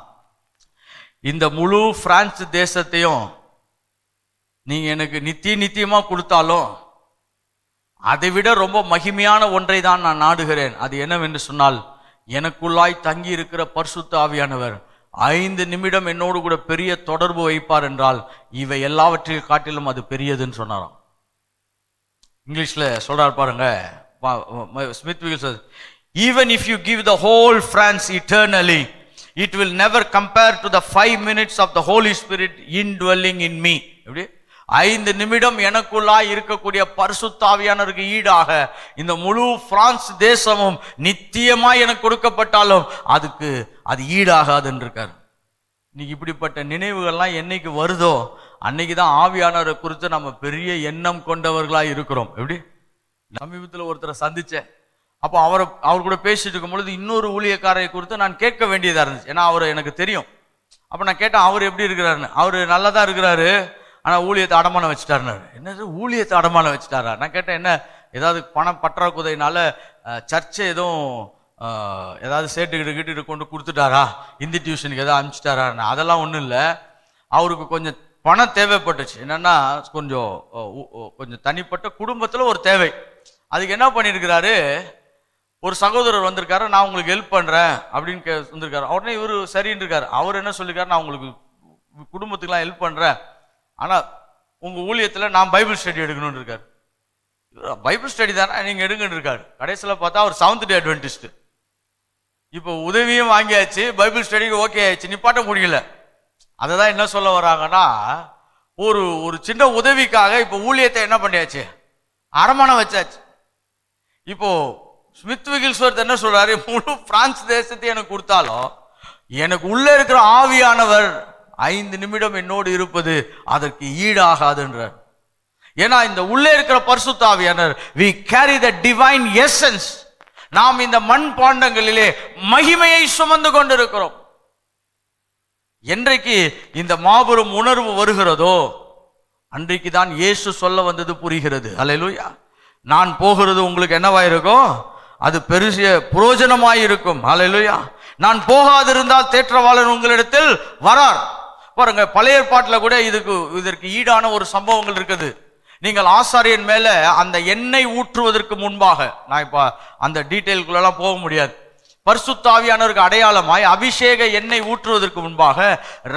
இந்த முழு பிரான்ஸ் தேசத்தையும் நீங்க எனக்கு நித்தியமா கொடுத்தாலும் அதை விட ரொம்ப மகிமையான ஒன்றை தான் நான் நாடுகிறேன். அது என்னவென்று சொன்னால், எனக்குள்ளாய் தங்கி இருக்கிற பரிசுத்த ஆவியானவர் 5 நிமிடம் என்னோடு கூட பெரிய தொடர்பு வைப்பார் என்றால் இவை எல்லாவற்றையும் காட்டிலும் அது பெரியதுன்னு சொன்னாராம். இங்கிலீஷ்ல சொல்றார் பாருங்க Smith விகில்ஸ்வர்த், even if you give the whole France eternally, it will never compare to the 5 minutes of the Holy Spirit indwelling in me. எப்படி 5 நிமிடம் எனக்குள்ளாய் இருக்கக்கூடிய பரிசுத்த ஆவியானவருக்கு ஈடாக இந்த முழு பிரான்ஸ் தேசமும் நித்தியமாய் எனக்கு கொடுக்கப்பட்டாலும் அது ஈடாகாதுன்னு இருக்கார். இன்னைக்கு இப்படிப்பட்ட நினைவுகள்லாம் என்னைக்கு வருதோ அன்னைக்கு தான் ஆவியானவரை குறித்து நம்ம பெரிய எண்ணம் கொண்டவர்களாய் இருக்கிறோம். எப்படி சமீபத்தில் ஒருத்தரை சந்திச்சேன். அப்போ அவர் கூட பேசிட்டு இருக்கும் பொழுது இன்னொரு ஊழியக்காரரை குறித்து நான் கேட்க வேண்டியதாக இருந்துச்சு. ஏன்னா அவர் எனக்கு தெரியும். அப்போ நான் கேட்டேன், அவர் எப்படி இருக்கிறாருன்னு. அவர் நல்லா தான் இருக்கிறாரு, ஆனால் ஊழியத்தை அடமானம் வச்சுட்டாருனாரு. என்னது ஊழியத்தை அடமானம் வச்சுட்டாரா? நான் கேட்டேன், என்ன ஏதாவது பண பற்றாக்குறையினால சர்ச்சை எதுவும் ஏதாவது சேட்டுக்கிட்டு கொண்டு கொடுத்துட்டாரா, இந்தி டியூஷனுக்கு ஏதாவது அனுப்பிச்சிட்டாரா? அதெல்லாம் ஒன்றும் இல்லை. அவருக்கு கொஞ்சம் பணம் தேவைப்பட்டுச்சு. என்னன்னா கொஞ்சம் தனிப்பட்ட குடும்பத்தில் ஒரு தேவை. அதுக்கு என்ன பண்ணியிருக்கிறாரு, ஒரு சகோதரர் வந்திருக்காரு, நான் உங்களுக்கு ஹெல்ப் பண்ணுறேன் அப்படின்னு வந்திருக்காரு. உடனே இவர் சரின்னு இருக்காரு. அவர் என்ன சொல்லியிருக்காரு, நான் உங்களுக்கு குடும்பத்துக்கெல்லாம் ஹெல்ப் பண்ணுறேன், ஆனால் உங்கள் ஊழியத்தில் நான் பைபிள் ஸ்டடி எடுக்கணும்னு இருக்காரு. பைபிள் ஸ்டடி தானே நீங்கள் எடுங்கன்னு இருக்காரு. கடைசியில் பார்த்தா அவர் 7th day Adventist. இப்போ உதவியும் வாங்கியாச்சு, பைபிள் ஸ்டடிக்கு ஓகே ஆயிடுச்சு, நிப்பாட்ட முடியல. அதை தான் என்ன சொல்ல வராங்கன்னா, ஒரு சின்ன உதவிக்காக இப்போ ஊழியத்தை என்ன பண்ணியாச்சு, அடமானம் வச்சாச்சு. இப்போ ஸ்மித் விகில்ஸ்வர்த் என்ன சொல்றாரு, முழு பிரான்ஸ் தேசத்தை எனக்கு கொடுத்தாலும் எனக்கு உள்ள இருக்கிற ஆவியானவர் 5 நிமிடம் என்னோடு இருப்பது அதற்கு ஈடாகாதுன்றார். ஏன்னா இந்த உள்ளே இருக்கிற பரிசுத்த ஆவியானவர், we carry the divine essence. நாம் இந்த மண் பாண்டங்களிலே மகிமையை சுமந்து கொண்டிருக்கிறோம். என்றைக்கு இந்த மாபெரும் உணர்வு வருகிறதோ அன்றைக்கு தான் இயேசு சொல்ல வந்தது புரிகிறது. அல்லேலூயா. நான் போகிறது உங்களுக்கு என்னவாயிருக்கும், அது பெரிய புரோஜனமாயிருக்கும். அல்லேலூயா. நான் போகாதிருந்தால் தேற்றவாளன் உங்களிடத்தில் வரார். பாருங்க, பழைய ஏற்பாட்டில் கூட இதற்கு ஈடான ஒரு சம்பவங்கள் இருக்குது. நீங்கள் ஆசாரியன் மேல அந்த எண்ணெய் ஊற்றுவதற்கு முன்பாக, நான் இப்ப அந்த டீட்டெயிலுக்குள்ளெல்லாம் போக முடியாது, பரிசுத்த ஆவியானவருக்கு அடையாளமாய் அபிஷேக எண்ணெய் ஊற்றுவதற்கு முன்பாக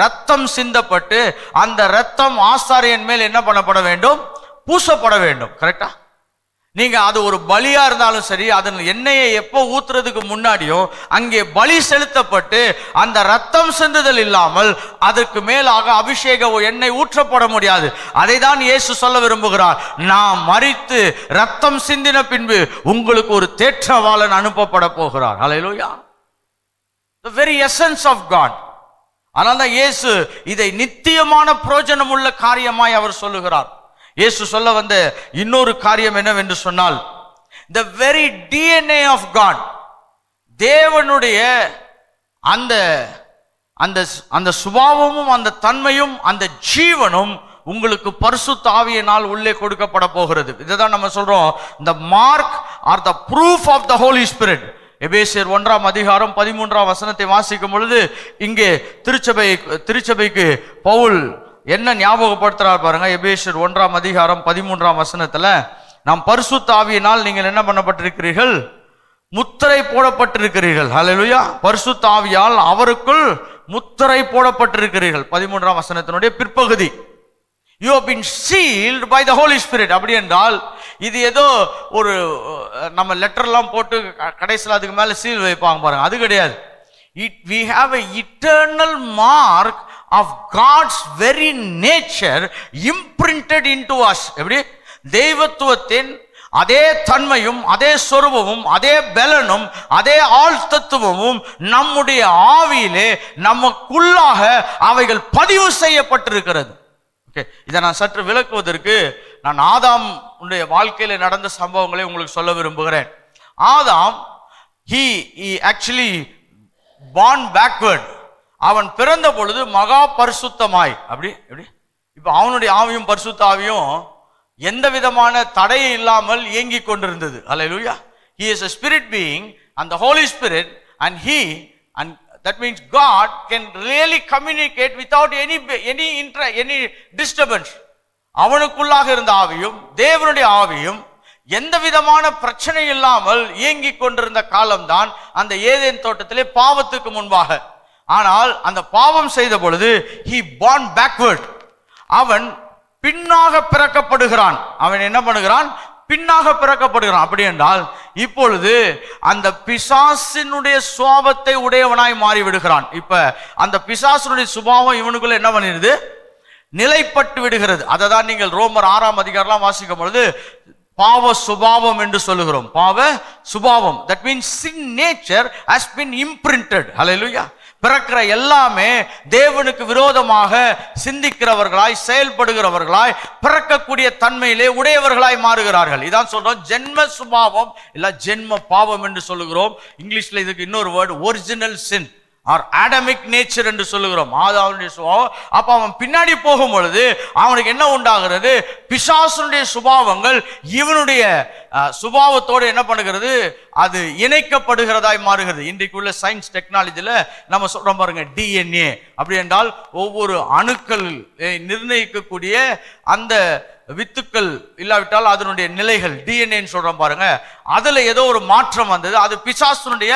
ரத்தம் சிந்தப்பட்டு அந்த ரத்தம் ஆசாரியன் மேல் என்ன பண்ணப்பட வேண்டும், பூசப்பட வேண்டும். கரெக்டா? நீங்க அது ஒரு பலியா இருந்தாலும் சரி, அதன் எண்ணெயை எப்போ ஊத்துறதுக்கு முன்னாடியோ அங்கே பலி செலுத்தப்பட்டு அந்த ரத்தம் சிந்துதல் இல்லாமல் அதற்கு மேலாக அபிஷேக எண்ணெய் ஊற்றப்பட முடியாது. அதை தான் இயேசு சொல்ல விரும்புகிறார். நான் மரித்து ரத்தம் சிந்தின பின்பு உங்களுக்கு ஒரு தேற்றவாளன் அனுப்பப்பட போகிறார். ஹல்லேலூயா. The very essence of God. ஆனால் தான் இயேசு இதை நித்தியமான பிரயோஜனம் உள்ள காரியமாய் அவர் சொல்லுகிறார். இயேசு சொல்ல வந்த இன்னொரு காரியம் என்னவென்று சொன்னால், the very DNA of God, தேவனுடைய அந்த அந்த அந்த சுபாவமும் அந்த தன்மையும் அந்த ஜீவனும் உங்களுக்கு பரிசுத்த ஆவியினால் உள்ளே கொடுக்கப்பட போகிறது. இதுதான் நம்ம சொல்றோம், the mark or the proof of the Holy Spirit. எபேசியர் 1ஆம் அதிகாரம் 13ஆம் வசனத்தை வாசிக்கும் பொழுது இங்கே திருச்சபைக்கு பவுல் என்ன ஞாபகப்படுத்துறார் பாருங்க. எபேசியர் 1ஆம் அதிகாரம் 13ஆம் வசனத்துல, நாம் பரிசுத்த ஆவியினால் நீங்கள் என்ன பண்ணப்பட்டிருக்கிறீர்கள்? முத்திரை போடப்பட்டிருக்கிறீர்கள். ஹல்லேலூயா. பரிசுத்த ஆவியால் அவருக்குள் முத்திரை போடப்பட்டிருக்கிறீர்கள். 13ஆம் வசனத்தினுடைய பிற்பகுதி, you have been sealed by the Holy Spirit. அப்படி என்றால் இது ஏதோ ஒரு நம்ம லெட்டர்லாம் போட்டு கடைசியில் அதுக்கு மேல சீல் வைப்பாங்க பாருங்க, அது கிடையாது. We have a eternal mark of God's very nature imprinted into us. எப்படி? தெய்வத்துவத்தின் அதே தன்மையும் அதே சொரூபமும் அதே பலனும் அதே ஆழ்தத்துவமும் நம்முடைய ஆவியிலே நமக்குள்ளாக அவைகள் பதிவு செய்யப்பட்டிருக்கிறது. இதை நான் சற்று விளக்குவதற்கு நான் ஆதாம் உடைய வாழ்க்கையில நடந்த சம்பவங்களை உங்களுக்கு சொல்ல விரும்புகிறேன். ஆதாம் he actually born backward. அவன் பிறந்த பொழுது மகா பரிசுத்தமாய், அப்படி எப்படி இப்ப அவனுடைய ஆவியும் பரிசுத்த ஆவியும் எந்த விதமான தடையை இல்லாமல் இயங்கிக் கொண்டிருந்தது. ஹல்லேலூயா. He is a spirit being and the Holy Spirit and that means God can really communicate without any disturbance. அவனுக்குள்ளாக இருந்த ஆவியும் தேவனுடைய ஆவியும் எந்த விதமான பிரச்சனை இல்லாமல் இயங்கிக் கொண்டிருந்த காலம்தான் அந்த ஏதேன் தோட்டத்திலே பாவத்துக்கு முன்பாக. ஆனால் அந்த பாவம் செய்த பொழுது he born backward. அவன் பின்னாக பிறக்கப்படுகிறான். அவன் என்ன பண்ணுகிறான்? பின்னாக பிறக்கப்படுகிறான். அப்படி என்றால் இப்பொழுது அந்த பிசாசினுடைய சுபாவத்தை உடையவனாய் மாறி விடுகிறான். இப்ப அந்த பிசாசினுடைய சுபாவம் இவனுக்குள்ள என்ன பண்ணிடுது? நிலைப்பட்டு விடுகிறது. அதை தான் நீங்கள் ரோமர் 6ஆம் அதிகாரம்லாம் வாசிக்கும் பொழுது பாவ சுபாவம் என்று சொல்லுகிறோம். பாவ சுபாவம், that means sin nature has been imprinted. ஹல்லேலூயா. பிறக்கிற எல்லாமே தேவனுக்கு விரோதமாக சிந்திக்கிறவர்களாய் செயல்படுகிறவர்களாய் பிறக்கக்கூடிய தன்மையிலே உடையவர்களாய் மாறுகிறார்கள். இதான் சொல்றோம் ஜென்ம சுபாவம் இல்ல ஜென்ம பாவம் என்று சொல்லுகிறோம். இங்கிலீஷ்ல இதுக்கு இன்னொரு வேர்டு ஒரிஜினல் சின் ஆர் ஆடமிக் நேச்சர் என்று சொல்லுகிறோம். ஆதாமுடைய சுபாவம். அப்ப அவன் பின்னாடி போகும் பொழுது அவனுக்கு என்ன உண்டாகிறது? பிசாசுடைய சுபாவங்கள் இவனுடைய சுபாவத்தோடு என்ன பண்ணுகிறது? அது இணைக்கப்படுகிறதாய் மாறுகிறது. இன்றைக்கு உள்ள சயின்ஸ் டெக்னாலஜில நம்ம சொல்றோம் பாருங்க, DNA. அப்படி என்றால் ஒவ்வொரு அணுக்கள் நிர்ணயிக்கக்கூடிய அந்த வித்துக்கள் இல்லாவிட்டால் அதனுடைய நிலைகள் DNA சொல்றோம் பாருங்க, அதுல ஏதோ ஒரு மாற்றம் வந்தது. அது பிசாசுனுடைய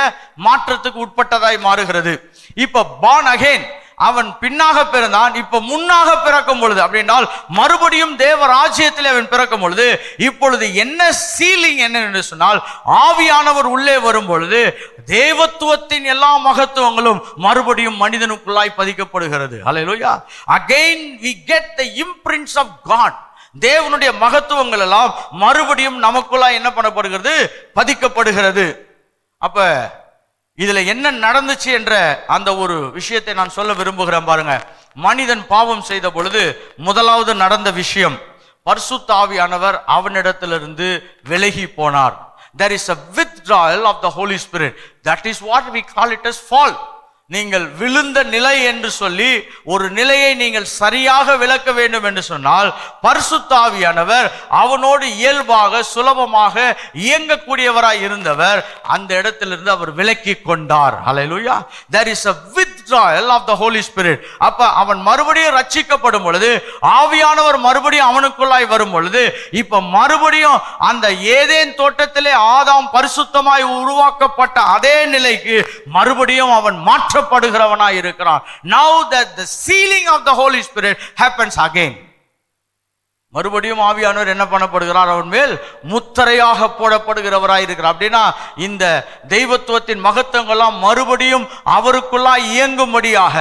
மாற்றத்துக்கு உட்பட்டதாய் மாறுகிறது. இப்ப born again, அவன் பின்னாக பிறந்தான். இப்ப முன்னாக பிறக்கும் பொழுது அப்படின்னால் மறுபடியும் தேவ ராஜ்யத்தில் அவன் பிறக்கும் பொழுது இப்பொழுது என்ன சீலிங் என்ன என்று சொன்னால், ஆவியானவர் உள்ளே வரும் பொழுது தேவத்துவத்தின் எல்லா மகத்துவங்களும் மறுபடியும் மனிதனுக்குள்ளாய் பதிக்கப்படுகிறது. ஹல்லேலூயா. Again we get the imprints of God. தேவனுடைய மகத்துவங்கள் எல்லாம் மறுபடியும் நமக்குள்ளாய் என்ன பண்ணப்படுகிறது? பதிக்கப்படுகிறது. அப்ப இதுல என்ன நடந்துச்சு என்ற அந்த ஒரு விஷயத்தை நான் சொல்ல விரும்புகிறேன் பாருங்க. மனிதன் பாவம் செய்த பொழுது முதலாவது நடந்த விஷயம், பரிசுத்த ஆவியானவர் அவனிடத்திலிருந்து விலகி போனார். There is a withdrawal of the Holy Spirit. That is what we call it as fall. நீங்கள் விழுந்த நிலை என்று சொல்லி ஒரு நிலையை நீங்கள் சரியாக விளக்க வேண்டும் என்று சொன்னால், பரிசுத்த ஆவியானவர் அவனோடு இயல்பாக சுலபமாக இயங்கக்கூடியவராய் இருந்தவர் அந்த இடத்திலிருந்து அவர் விலக்கி கொண்டார். ஹல்லேலூயா. There is a withdrawal of the Holy Spirit. அப்ப அவன் மறுபடியும் ரட்சிக்கப்படும் பொழுது ஆவியானவர் மறுபடியும் அவனுக்குள்ளாய் வரும் பொழுது இப்ப மறுபடியும் அந்த ஏதேன் தோட்டத்திலே ஆதாம் பரிசுத்தமாய் உருவாக்கப்பட்ட அதே நிலைக்கு மறுபடியும் அவன் மாற்றப்படுகிறவனாய் இருக்கிறான். Now that the sealing of the Holy Spirit happens again. மறுபடியும் ஆவியானவர் என்ன பண்ணப்படுகிறார்? அவன் மேல் முத்திரையாக போடப்படுகிறவராய் இருக்கிறார். அப்படின்னா இந்த தெய்வத்துவத்தின் மகத்துவங்கள்லாம் மறுபடியும் அவருக்குள்ளாக இயங்கும்படியாக,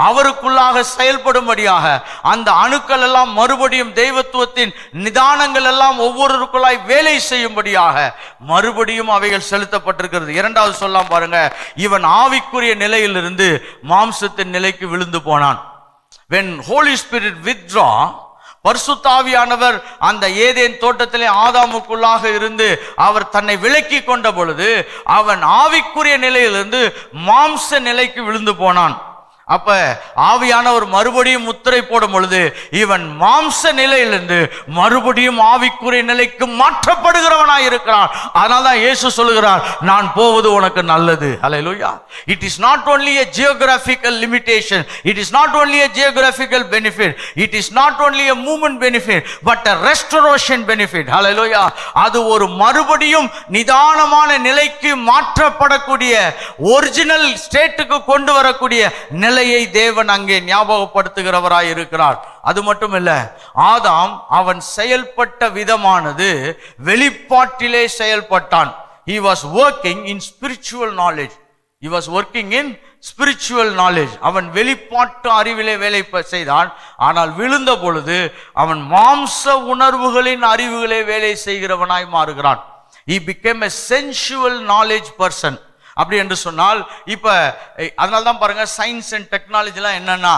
அவருக்குள்ளாக செயல்படும்படியாக, அந்த அணுக்கள் எல்லாம் மறுபடியும் தெய்வத்துவத்தின் நிதானங்கள் எல்லாம் ஒவ்வொருவருக்குள்ளாய் வேலை செய்யும்படியாக மறுபடியும் அவைகள் செலுத்தப்பட்டிருக்கிறது. இரண்டாவது சொல்லலாம் பாருங்க, இவன் ஆவிக்குரிய நிலையிலிருந்து மாம்சத்தின் நிலைக்கு விழுந்து போனான். When Holy Spirit withdraw, பரிசுத்த ஆவியானவர் அந்த ஏதேன் தோட்டத்திலே ஆதாமுக்குள்ளாக இருந்து அவர் தன்னை விலக்கி கொண்ட பொழுது அவன் ஆவிக்குரிய நிலையிலிருந்து மாம்ச நிலைக்கு விழுந்து போனான். அப்ப ஆவியானவர் மறுபடியும் முத்திரை போடும் பொழுது இவன் மாம்ச நிலையிலிருந்து மறுபடியும் ஆவிக்குரிய நிலைக்கு மாற்றப்படுகிறவனாய் இருக்கிறான். அதனால்தான் இயேசு சொல்லுகிறார், நான் போவது உனக்கு நல்லது. ஹல்லேலூயா. It is not only a geographical limitation, it is not only a geographical benefit, it is not only a movement benefit, but a restoration benefit. ஹல்லேலூயா. அது ஒரு மறுபடியும் நிதானமான நிலைக்கு மாற்றப்படக்கூடிய, ஒரிஜினல் ஸ்டேட்டுக்கு கொண்டு வரக்கூடிய நிலையை தேவன் அங்கே ஞாபகப்படுத்துகிறவராய் இருக்கிறார். அது மட்டும் இல்ல, ஆதாம் அவன் செயல்பட்ட விதமானது வெளிப்பாட்டிலே செயல்பட்டான். He was working in spiritual knowledge. He was working in spiritual knowledge. அவன் வெளிப்பாட்டு அறிவிலே வேலை செய்தான். ஆனால் விழுந்த பொழுது அவன் மாம்ச உணர்வுகளின் அறிவுகளே வேலை செய்கிறவனாய் மாறுகிறான். He became a sensual knowledge person. அப்படி என்று சொன்னால், இப்ப அதனால தான் பாருங்க, சயின்ஸ் அண்ட் டெக்னாலஜிலாம் என்னன்னா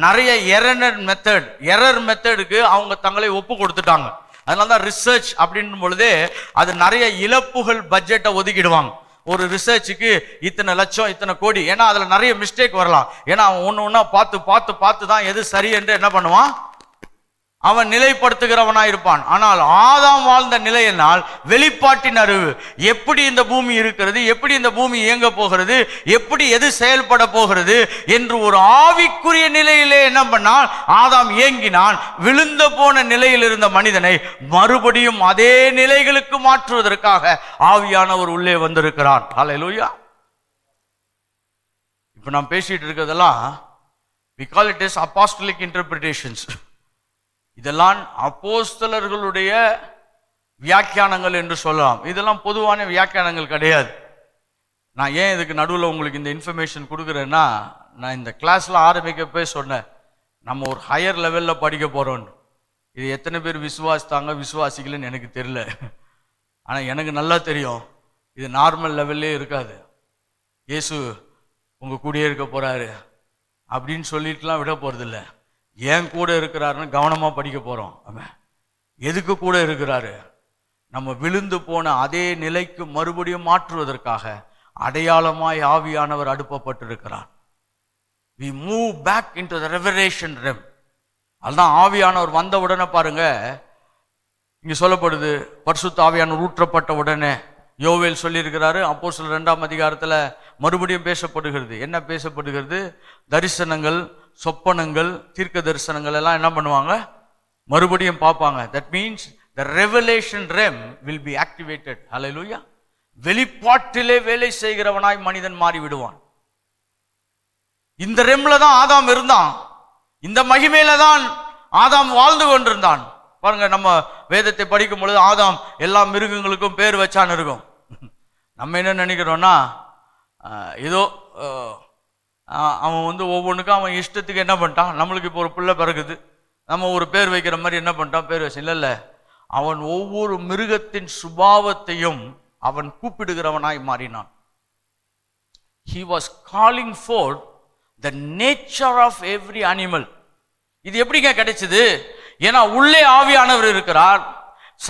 நிறைய எரர் மெத்தடுக்கு அவங்க தங்களை ஒப்பு கொடுத்துட்டாங்க. அதனால தான் ரிசர்ச் அப்படின்னும் பொழுதே அது நிறைய இழப்புகள் பட்ஜெட்டை ஒதுக்கிடுவாங்க. ஒரு ரிசர்ச்சுக்கு இத்தனை லட்சம், இத்தனை கோடி. ஏன்னா அதுல நிறைய மிஸ்டேக் வரலாம். ஏன்னா அவன் ஒன்று ஒன்றா பார்த்து தான் எது சரி என்று என்ன பண்ணுவான், அவன் நிலைப்படுத்துகிறவனாய் இருப்பான். ஆனால் ஆதாம் வாழ்ந்த நிலையினால் வெளிப்பாட்டின் அறிவு, எப்படி இந்த பூமி இருக்கிறது, எப்படி இந்த பூமி இயங்க போகிறது, எப்படி எது செயல்பட போகிறது என்று ஒரு ஆவிக்குரிய நிலையிலே என்ன பண்ணால் ஆதாம் இயங்கினான். விழுந்து போன நிலையில் இருந்த மனிதனை மறுபடியும் அதே நிலைகளுக்கு மாற்றுவதற்காக ஆவியானவர் உள்ளே வந்திருக்கிறார். ஹல்லேலூயா. இப்ப நாம் பேசிட்டு இருக்கிறதெல்லாம் we call it as apostolic interpretations. இதெல்லாம் அப்போஸ்தலர்களுடைய வியாக்கியானங்கள் என்று சொல்லலாம். இதெல்லாம் பொதுவான வியாக்கியானங்கள் கிடையாது. நான் ஏன் இதுக்கு நடுவில் உங்களுக்கு இந்த இன்ஃபர்மேஷன் கொடுக்குறேன்னா, நான் இந்த கிளாஸ்ல ஆரம்பிக்கப்பே சொன்னேன், நம்ம ஒரு ஹையர் லெவலில் படிக்க போறோம். இது எத்தனை பேர் விசுவாசிக்கலன்னு எனக்கு தெரியல. ஆனால் எனக்கு நல்லா தெரியும், இது நார்மல் லெவல்லே இருக்காது. இயேசு உங்க கூடயே இருக்க போறாரு அப்படின்னு சொல்லிட்டுலாம் விட போறது இல்லை. ஏன் கூட இருக்கிறாருன்னு கவனமா படிக்க போறோம். அவன் எதுக்கு கூட இருக்கிறாரு? நம்ம விழுந்து போன அதே நிலைக்கு மறுபடியும் மாற்றுவதற்காக அடையாளமாய் ஆவியானவர் அனுப்பப்பட்டிருக்கிறார். we move back into the revelation realm. அதுதான் ஆவியானவர் வந்த உடனே பாருங்க, இங்க சொல்லப்படுது, பரிசுத்த ஆவியானவர் ஊற்றப்பட்ட உடனே யோவேல் சொல்லியிருக்கிறாரு. அப்போஸ்தலர் 2ஆம் அதிகாரத்துல மறுபடியும் பேசப்படுகிறது. என்ன பேசப்படுகிறது? தரிசனங்கள், சொப்பனங்கள், தீர்க்க தரிசனங்கள் எல்லாம் என்ன பண்ணுவாங்க, மறுபடியும் பார்ப்பாங்க. that means the revelation realm will be activated. hallelujah. வெளிப்பாட்டிலே வேலை செய்கிறவனாய் மனிதன் மாறி விடுவான். இந்த ரெம்ல தான் ஆதாம் இருந்தான். இந்த மகிமையில தான் ஆதாம் வாழ்ந்து கொண்டிருந்தான். பாருங்க, நம்ம வேதத்தை படிக்கும் பொழுது ஆதாம் எல்லா மிருகங்களுக்கும் பேர் வச்சான்னு இருக்கும். நம்ம என்ன நினைக்கிறோம்னா, ஏதோ அவன் ஒவ்வொன்றுக்கும் அவன் இஷ்டத்துக்கு என்ன பண்ணிட்டான். நம்மளுக்கு இப்போ ஒரு பிள்ளை பிறகுது, நம்ம ஒரு பேர் வைக்கிற மாதிரி என்ன பண்ணிட்டான், பேர் வச்சு. இல்லை, அவன் ஒவ்வொரு மிருகத்தின் சுபாவத்தையும் அவன் கூப்பிடுகிறவனாய் மாறினான். He was calling forth the nature of every animal. இது எப்படிங்க கிடைச்சது? ஏன்னா உள்ளே ஆவியானவர் இருக்கிறார்,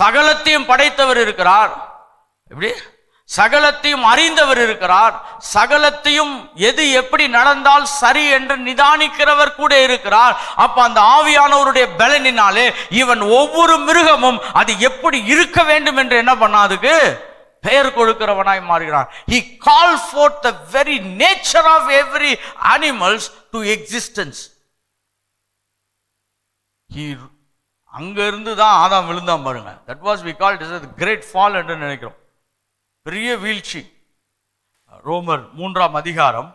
சகலத்தையும் படைத்தவர் இருக்கிறார். எப்படி? சகலத்தையும் அறிந்தவர் இருக்கிறார், சகலத்தையும் எது எப்படி நடந்தால் சரி என்று நிதானிக்கிறவர் கூட இருக்கிறார். அப்ப அந்த ஆவியானவருடைய பலனினாலே இவன் ஒவ்வொரு மிருகமும் அது எப்படி இருக்க வேண்டும் என்று என்ன பண்ணாதுக்கு பெயர் கொடுக்கிறவனாய் மாறுகிறான். He called forth the very nature of every animals to existence. அங்க இருந்து தான் ஆதாம் விழுந்தான் பாருங்க. That was we called as a great fall என்று நினைக்கிறோம். பெரிய வீழ்ச்சி. ரோமர் 3ஆம் அதிகாரம்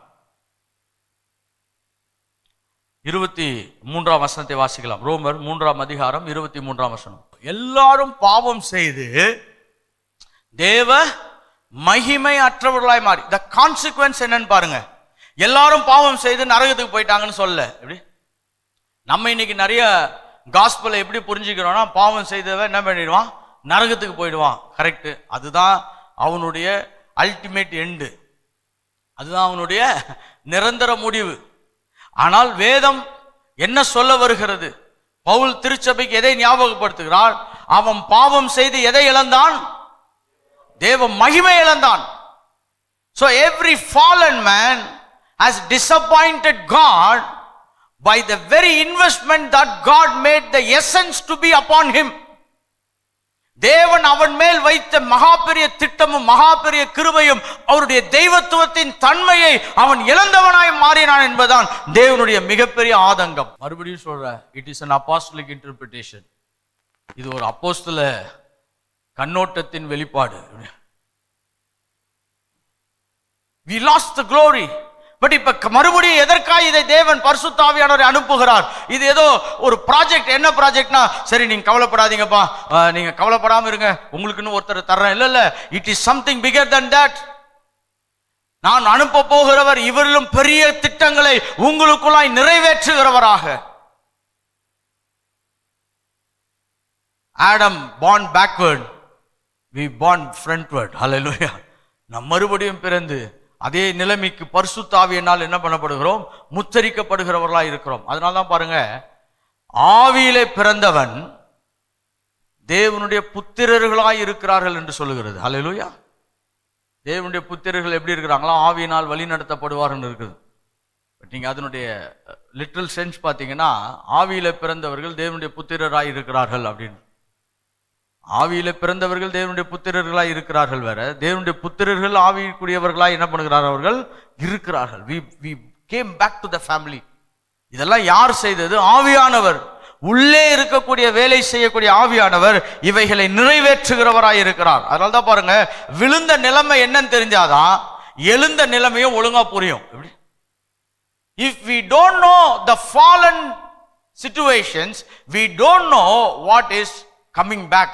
23ஆம் வசனத்தை வாசிக்கலாம். ரோமர் 3ஆம் அதிகாரம் 23ஆம் வசனம். எல்லாரும் பாவம் செய்து தேவ மகிமை அற்றவர்களாய் மாறி. த கான்சிக்வன்ஸ் என்னன்னு பாருங்க. எல்லாரும் பாவம் செய்து நரகத்துக்கு போயிட்டாங்கன்னு சொல்ல. எப்படி நம்ம இன்னைக்கு நிறைய காஸ்பலை எப்படி புரிஞ்சுக்கிறோம்னா, பாவம் செய்தவன் என்ன பண்ணிடுவான், நரகத்துக்கு போயிடுவான். கரெக்டு, அதுதான் அவனுடைய அல்டிமேட் எண்டு, அதுதான் அவனுடைய நிரந்தர முடிவு. ஆனால் வேதம் என்ன சொல்ல வருகிறது? பவுல் திருச்சபைக்கு எதை ஞாபகப்படுத்துகிறார்? அவன் பாவம் செய்து எதை இழந்தான்? தேவ மகிமை இழந்தான். So every fallen man has disappointed God by the very investment that God made the essence to be upon him. தேவன் அவன் மேல் வைத்த மகா பெரிய திட்டமும் மகா பெரிய கிருபையும் அவருடைய தெய்வத்துவத்தின் தன்மையை அவன் இழந்தவனாய் மாறினான் என்பதுதான் தேவனுடைய மிகப்பெரிய ஆதங்கம். மறுபடியும் சொல்ற, it is an apostolic interpretation. இது ஒரு அப்போஸ்தல கண்ணோட்டத்தின் வெளிப்பாடு. We lost the glory. But இப்ப மறுபடியும் எதற்காக இதை தேவன் பரிசுத்த ஆவியானவரை அனுப்புகிறார்? இது ஏதோ ஒரு ப்ராஜெக்ட். என்ன ப்ராஜெக்ட்னா, சரி நீங்க கவலைப்படாதீங்கப்பா, நீங்க கவலைப்படாம இருங்க, உங்களுக்குன்னு ஒருத்தர் தர்றேன். இல்ல, it is something bigger than that. நான் அனுப்ப போகிறவர் இவரிலும் பெரிய திட்டங்களை உங்களுக்குள்ளாய் நிறைவேற்றுகிறவராக. Adam born backward, we born frontward. Hallelujah. நாம் மறுபடியும் பிறந்து அதே நிலைமைக்கு பரிசுத்த ஆவியினால் என்ன பண்ணப்படுகிறோம், முத்தரிக்கப்படுகிறவர்களாய் இருக்கிறோம். அதனால தான் பாருங்க, ஆவியிலே பிறந்தவன் தேவனுடைய புத்திரர்களாய் இருக்கிறார்கள் என்று சொல்லுகிறது. ஹல்லேலூயா. தேவனுடைய புத்திரர்கள் எப்படி இருக்கிறாங்களா, ஆவியினால் வழி நடத்தப்படுவார்கள் இருக்குது. பட் நீங்க அதனுடைய லிட்டரல் சென்ஸ் பார்த்தீங்கன்னா, ஆவியில பிறந்தவர்கள் தேவனுடைய புத்திரராய் இருக்கிறார்கள் அப்படின்னு. ஆவியில பிறந்தவர்கள் தேவனுடைய புத்திரர்களாய் இருக்கிறார்கள் வேற, தேவனுடைய புத்திரர்கள் ஆவிக்குரியவர்களாய் என்ன பண்ணுகிறார்கள், அவர்கள் இருக்கிறார்கள். we came back to the family. இதெல்லாம் யார் செய்தது? ஆவியானவர். உள்ளே இருக்கக்கூடிய வேலை செய்யக்கூடிய ஆவியானவர் இவைகளை நிறைவேற்றுகிறவராய் இருக்கிறார். அதனால தான் பாருங்க, விழுந்த நிலைமை என்னன்னு தெரிஞ்சாதான் எழுந்த நிலைமையும் ஒழுங்கா புரியும். if we don't know the fallen situations, we don't know what is coming back.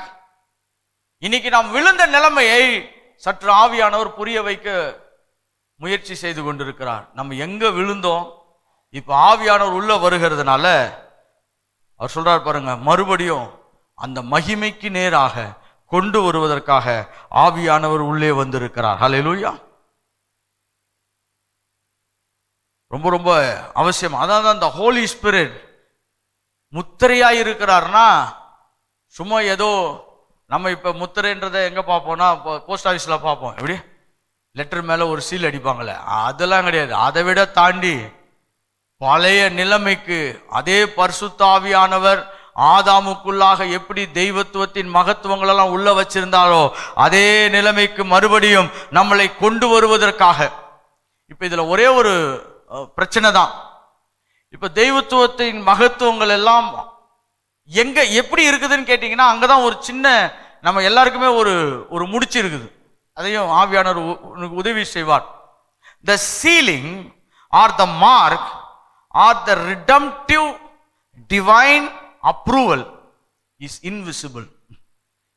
இன்னைக்கு நாம் விழுந்த நிலைமையை சற்று ஆவியானவர் புரிய வைக்க முயற்சி செய்து கொண்டிருக்கிறார். நம்ம எங்க விழுந்தோம், இப்ப ஆவியானவர் உள்ள வருகிறதுனால அவர் சொல்றார் பாருங்க, மறுபடியும் அந்த மகிமைக்கு நேராக கொண்டு வருவதற்காக ஆவியானவர் உள்ளே வந்திருக்கிறார். ஹல்லேலூயா. ரொம்ப ரொம்ப அவசியம். அதான் அந்த ஹோலி ஸ்பிரிட் முத்திரையாய் இருக்கிறார்னா, சும்மா ஏதோ நம்ம இப்ப முத்திரைன்றதை எங்க பார்ப்போம்னா, போஸ்ட் ஆபீஸ்ல பார்ப்போம், எப்படி லெட்டர் மேல ஒரு சீல் அடிப்பாங்களே, அதெல்லாம் கிடையாது. அதை விட தாண்டி பழைய நிலைமைக்கு அதே பரிசுத்த ஆவியானவர் ஆதாமுக்குள்ளாக எப்படி தெய்வத்துவத்தின் மகத்துவங்கள் எல்லாம் உள்ள வச்சிருந்தாரோ அதே நிலைமைக்கு மறுபடியும் நம்மளை கொண்டு வருவதற்காக. இப்ப இதுல ஒரே ஒரு பிரச்சனை தான். இப்ப தெய்வத்துவத்தின் மகத்துவங்கள் எல்லாம் எங்க எப்படி இருக்குதுன்னு கேட்டீங்கன்னா, அங்கதான் ஒரு சின்ன, நம்ம எல்லாருக்குமே ஒரு முடிச்சு இருக்குது. அதையும் ஆவியானவர் உதவி செய்வார். the sealing or the mark or the redemptive divine approval is invisible.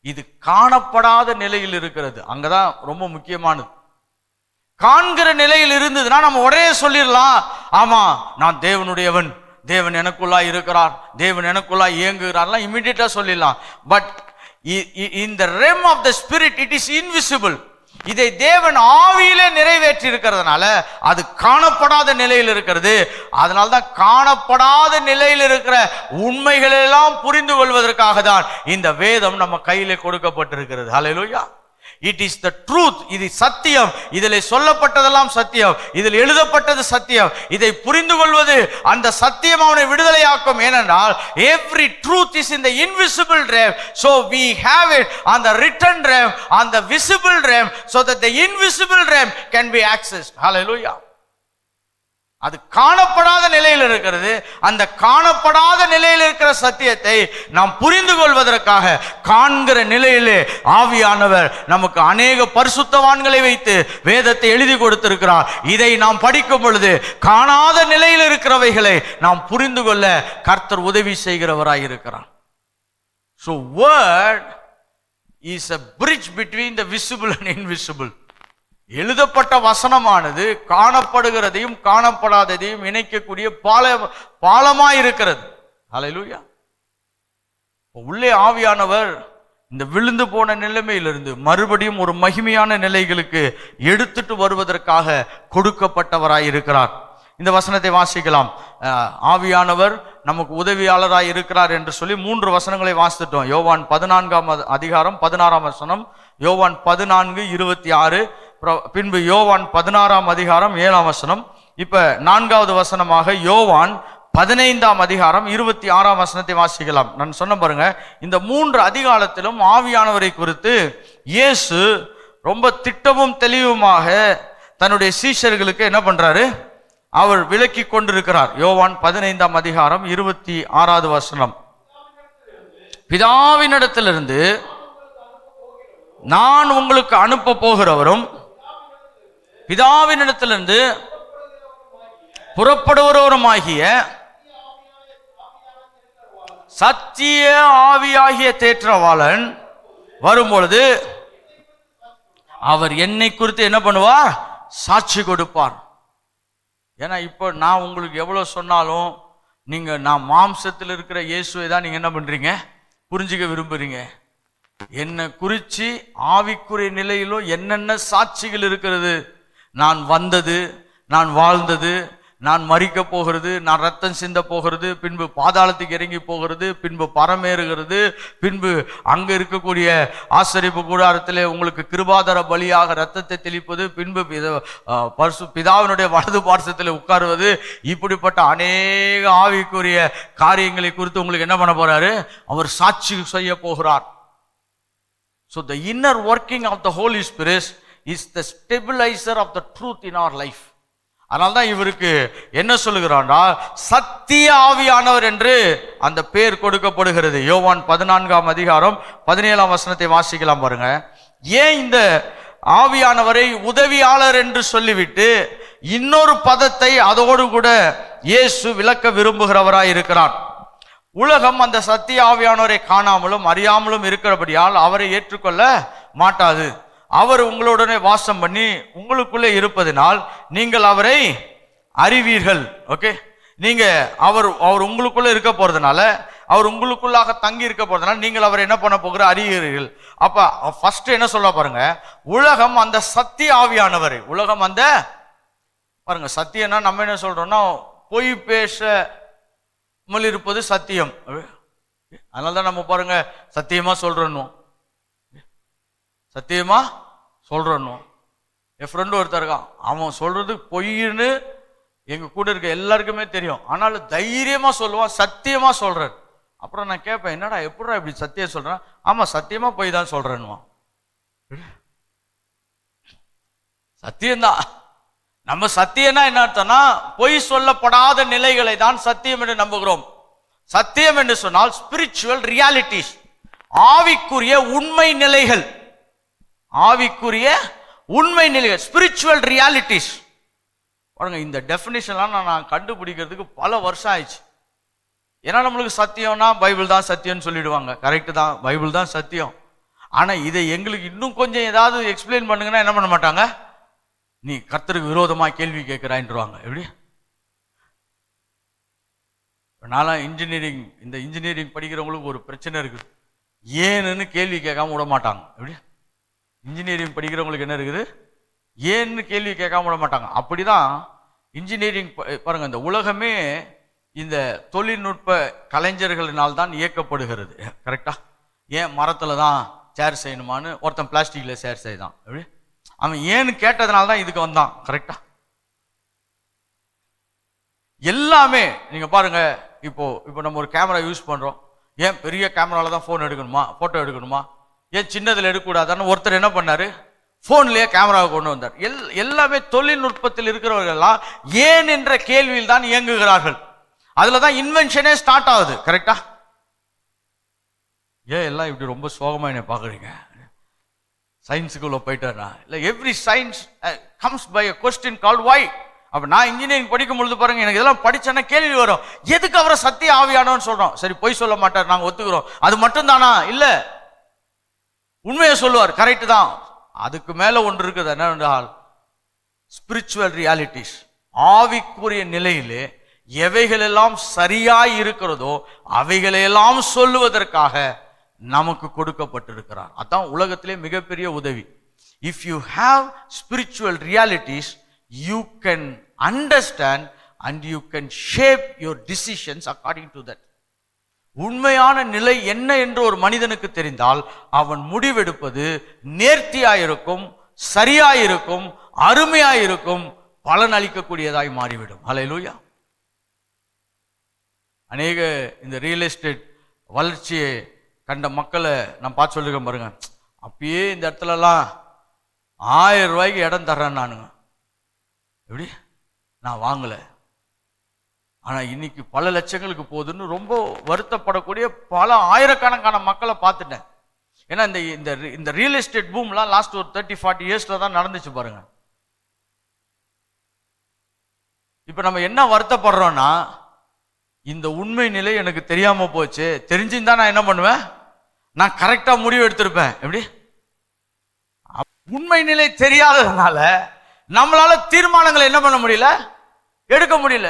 இது காணப்படாத நிலையில் இருக்கிறது. அங்கதான் ரொம்ப முக்கியமானது. காண்கிற நிலையில் இருந்ததுன்னா நம்ம உடனே சொல்லிடலாம், ஆமா நான் தேவனுடையவன், தேவன் எனக்குள்ளா இருக்கிறார், தேவன் எனக்குள்ளா இயங்குகிறார்லாம் இமிடியேட்டா சொல்லிடலாம். But in the realm of the spirit it is invisible. இதை தேவன் ஆவியிலே நிறைவேற்றி இருக்கிறதுனால அது காணப்படாத நிலையில் இருக்கிறது. அதனால்தான் காணப்படாத நிலையில் இருக்கிற உண்மைகள் எல்லாம் புரிந்து கொள்வதற்காக தான் இந்த வேதம் நம்ம கையிலே கொடுக்கப்பட்டிருக்கிறது. Hallelujah. It is the truth. இது சத்தியம். இதில் சொல்லப்பட்டதெல்லாம் சத்தியம், இதில் எழுதப்பட்டது சத்தியம். இதை புரிந்து கொள்வது அந்த சத்தியம் அவனை விடுதலையாக்கும். ஏனென்றால் every truth is in the invisible realm, so we have it on the written realm, on the visible realm, so that the invisible realm can be accessed. Hallelujah. அது காணப்படாத நிலையில் இருக்கிறது. அந்த காணப்படாத நிலையில் இருக்கிற சத்தியத்தை நாம் புரிந்து கொள்வதற்காக காண்கிற நிலையிலே ஆவியானவர் நமக்கு அநேக பரிசுத்தவான்களை வைத்து வேதத்தை எழுதி கொடுத்திருக்கிறார். இதை நாம் படிக்கும் பொழுது காணாத நிலையில் இருக்கிறவைகளை நாம் புரிந்து கொள்ள கர்த்தர் உதவி செய்கிறவராய் இருக்கிறார். So word is a bridge between the visible and invisible. எழுதப்பட்ட வசனமானது காணப்படுகிறதையும் காணப்படாததையும் இணைக்கக்கூடிய பாலமாய் இருக்கிறது. ஹல்லேலூயா. உள்ளே ஆவியானவர் இந்த விழுந்து போன நிலைமையிலிருந்து மறுபடியும் ஒரு மகிமையான நிலைகளுக்கு எடுத்துட்டு வருவதற்காக கொடுக்கப்பட்டவராய் இருக்கிறார். இந்த வசனத்தை வாசிக்கலாம். ஆவியானவர் நமக்கு உதவியாளராய் இருக்கிறார் என்று சொல்லி 3 வசனங்களை வாசித்துட்டோம். யோவான் 14ஆம் அதிகாரம் 16ஆம் வசனம், யோவான் 14:26, பின்பு யோவான் 16ஆம் அதிகாரம் 7ஆம் வசனம். இப்ப 4வது வசனமாக யோவான் 15ஆம் அதிகாரம் 26ஆம் வசனத்தை வாசிக்கலாம். நான் சொன்ன பாருங்க, இந்த 3 அதிகாரத்திலும் ஆவியானவரை குறித்து இயேசு ரொம்ப திட்டமும் தெளிவுமாக தன்னுடைய சீஷர்களுக்கு என்ன பண்றாரு, அவர் விளக்கி கொண்டிருக்கிறார். யோவான் 15ஆம் அதிகாரம் 26வது வசனம், பிதாவினிடத்திலிருந்து நான் உங்களுக்கு அனுப்ப போகிறவரும் பிதாவினிடத்திலிருந்து புறப்படுகிறவருமாகிய சத்திய ஆவியாகிய தேற்றவாளன் வரும்பொழுது அவர் என்னை குறித்து என்ன பண்ணுவார், சாட்சி கொடுப்பார். ஏன்னா இப்போ நான் உங்களுக்கு எவ்வளவு சொன்னாலும் நீங்க நான் மாம்சத்தில் இருக்கிற இயேசுவை தான் நீங்க என்ன பண்றீங்க, புரிஞ்சுக்க விரும்புறீங்க. என்னை குறித்து ஆவிக்குரிய நிலையிலும் என்னென்ன சாட்சிகள் இருக்கிறது, நான் வந்தது, நான் வாழ்ந்தது, நான் மரிக்க போகிறது, நான் ரத்தம் சிந்த போகிறது, பின்பு பாதாளத்துக்கு இறங்கி போகிறது, பின்பு பரமேறுகிறது, பின்பு அங்க இருக்கக்கூடிய ஆசரிப்பு கூடாரத்திலே உங்களுக்கு கிருபாதார பலியாக ரத்தத்தை தெளிப்பது, பின்பு பிதாவினுடைய வலது பார்சத்தில் உட்காருவது, இப்படிப்பட்ட அநேக ஆவிக்குரிய காரியங்களை குறித்து உங்களுக்கு என்ன பண்ண போறாரு, அவர் சாட்சி செய்ய போகிறார். So the inner working of the Holy Spirit is the stabilizer of the truth in our life. அதனால்தான் இவருக்கு என்ன சொல்லுகிறான்டா, சத்திய ஆவியானவர் என்று அந்த பேர் கொடுக்கப்படுகிறது. யோவான் 14ஆம் அதிகாரம் 17ஆம் வசனத்தை வாசிக்கலாம் பாருங்க. ஏன் இந்த ஆவியானவரை உதவியாளர் என்று சொல்லிவிட்டு இன்னொரு பதத்தை அதோடு கூட இயேசு விளக்க விரும்புகிறவராய் இருக்கிறார். உலகம் அந்த சத்திய ஆவியானவரை காணாமலும் அறியாமலும் இருக்கிறபடியால் அவரை ஏற்றுக்கொள்ள மாட்டாது. அவர் உங்களுடனே வாசம் பண்ணி உங்களுக்குள்ளே இருப்பதனால் நீங்கள் அவரை அறிவீர்கள். ஓகே, நீங்க அவர் உங்களுக்குள்ள இருக்க போறதுனால, அவர் உங்களுக்குள்ளாக தங்கி இருக்க போறதுனால நீங்கள் அவரை என்ன பண்ண போகிற அறிவீர்கள். அப்ப ஃபர்ஸ்ட் என்ன சொல்ல பாருங்க, உலகம் அந்த சத்திய ஆவியானவரை, உலகம் அந்த பாருங்க சத்தியம்னா நம்ம என்ன சொல்றோம்னா பொய் பேச இருப்பது சத்தியம். அதனால்தான் நம்ம பாருங்க சத்தியமா சொல்றோம், சத்தியமா சொல்றோம். என் ஃப்ரெண்டு ஒருத்தர் இருக்கான், அவன் சொல்றது பொய்ன்னு எங்க கூட இருக்க எல்லாருக்குமே தெரியும், ஆனாலும் தைரியமா சொல்லுவான், சத்தியமா சொல்றான். அப்புறம் நான் கேட்பேன், என்னடா எப்படிடா இப்படி சத்தியம் சொல்றேன்? ஆமா சத்தியமா பொய் தான் சொல்றேன்னுவான். சத்தியம்தான். நம்ம சத்தியம்னா என்ன அர்த்தம்னா, பொய் சொல்லப்படாத நிலைகளை தான் சத்தியம் என்று நம்புகிறோம். சத்தியம் என்று சொன்னால் ஸ்பிரிச்சுவல் ரியாலிட்டிஸ், ஆவிக்குரிய உண்மை நிலைகள், ஆவிக்குரிய உண்மை நிலைகள், ஸ்பிரிச்சுவல் ரியாலிட்டிஸ். பாருங்க, இந்த டெஃபினிஷன்லாம் நான் கண்டுபிடிக்கிறதுக்கு பல வருஷம் ஆயிடுச்சு. ஏன்னா நம்மளுக்கு சத்தியம்னா பைபிள் தான் சத்தியம்னு சொல்லிடுவாங்க, கரெக்டு தான், பைபிள் தான் சத்தியம். ஆனா இதை எங்களுக்கு இன்னும் கொஞ்சம் ஏதாவது எக்ஸ்பிளைன் பண்ணுங்கன்னா என்ன பண்ண மாட்டாங்க, நீ கர்த்தருக்கு விரோதமா கேள்வி கேட்கிறாயின்றாங்க. எப்படி நான்லாம் இன்ஜினியரிங், இந்த இன்ஜினியரிங் படிக்கிறவங்களுக்கு ஒரு பிரச்சனை இருக்குது, ஏன்னு கேள்வி கேட்காம விட மாட்டாங்க. எப்படி இன்ஜினியரிங் படிக்கிறவங்களுக்கு என்ன இருக்குது, ஏன்னு கேள்வி கேட்காம விட மாட்டாங்க. அப்படிதான் இன்ஜினியரிங் பாருங்க, இந்த உலகமே இந்த தொழில்நுட்ப கலைஞர்களினால் தான் இயக்கப்படுகிறது. கரெக்டா? ஏன் மரத்துல தான் சேர் செய்யணுமான்னு ஒருத்தன் பிளாஸ்டிக்ல சேர் செய்தான். எப்படி அவன் ஏன்னு கேட்டதுனால தான் இதுக்கு வந்தான். கரெக்டா? எல்லாமே நீங்க பாருங்க, இப்போ நம்ம ஒரு கேமரா யூஸ் பண்றோம், ஏன் பெரிய கேமரால தான் போன் எடுக்கணுமா, போட்டோ எடுக்கணுமா, ஏன் சின்னதுல எடுக்கக்கூடாதான்னு ஒருத்தர் என்ன பண்ணாரு, போன்லயே கேமராவை கொண்டு வந்தார். எல்லாமே தொழில்நுட்பத்தில் இருக்கிறவர்கள்லாம் ஏன் என்ற கேள்வியில் தான் இயங்குகிறார்கள். அதுலதான் இன்வென்ஷனே ஸ்டார்ட் ஆகுது. கரெக்டா? ஏன் எல்லாம் இப்படி ரொம்ப சோகமா என்ன பாக்குறீங்க? சயின்ஸுக்குள்ள போயிட்டாரா? இல்ல, every science comes by a question called why. அப்ப நான் இன்ஜினியரிங் படிக்கும் பொழுது பாருங்க, எனக்கு இதெல்லாம் படிச்சேன்னா கேள்வி வரும். எதுக்கு அவரை சத்திய ஆவியானவன்னு சொல்றோம்? சரி, பொய் சொல்ல மாட்டார், நாங்க ஒத்துக்கிறோம். அது மட்டும் தானா? இல்ல, உண்மையை சொல்லுவார். கரெக்ட் தான். அதுக்கு மேல ஒன்று இருக்குது. என்னவென்றால் ஸ்பிரிச்சுவல் ரியாலிட்டிஸ். ஆவிக்குரிய நிலையிலே எவைகளெல்லாம் சரியாய் இருக்கிறதோ அவைகளெல்லாம் சொல்லுவதற்காக நமக்கு கொடுக்கப்பட்டிருக்கிறார். அதான் உலகத்திலே மிகப்பெரிய உதவி. If you have spiritual realities, you can understand and you can shape your decisions according to that. உண்மையான நிலை என்ன என்று ஒரு மனிதனுக்கு தெரிந்தால் அவன் முடிவெடுப்பது நேர்த்தியாயிருக்கும், சரியாயிருக்கும், அருமையாயிருக்கும், பலன் அளிக்கக்கூடியதாய் மாறிவிடும். ஹல்லேலூயா. அநேக இந்த ரியல் எஸ்டேட் வளர்ச்சியை கண்ட மக்களை நான் பார்த்து சொல்லிருக்கேன் பாருங்க. அப்பயே இந்த இடத்துலலாம் 1000 ரூபாய்க்கு இடம் தர்றேன் நானுங்க. எப்படி? நான் வாங்கலை, ஆனா இன்னைக்கு பல லட்சங்களுக்கு போகுதுன்னு ரொம்ப வருத்தப்படக்கூடிய பல ஆயிரக்கணக்கான மக்களை பார்த்துட்டேன். ஏன்னா இந்த ரியல் எஸ்டேட் பூம்லாம் லாஸ்ட் ஒரு 30-40 இயர்ஸ்ல தான் நடந்துச்சு பாருங்க. இப்ப நம்ம என்ன வருத்தப்படுறோம்னா, இந்த உண்மை நிலை எனக்கு தெரியாம போச்சு. தெரிஞ்சிருந்தா நான் என்ன பண்ணுவேன்? நான் கரெக்டா முடிவு எடுத்திருப்பேன். எப்படி? உண்மை நிலை தெரியாததுனால நம்மளால தீர்மானங்களை என்ன பண்ண முடியல, எடுக்க முடியல.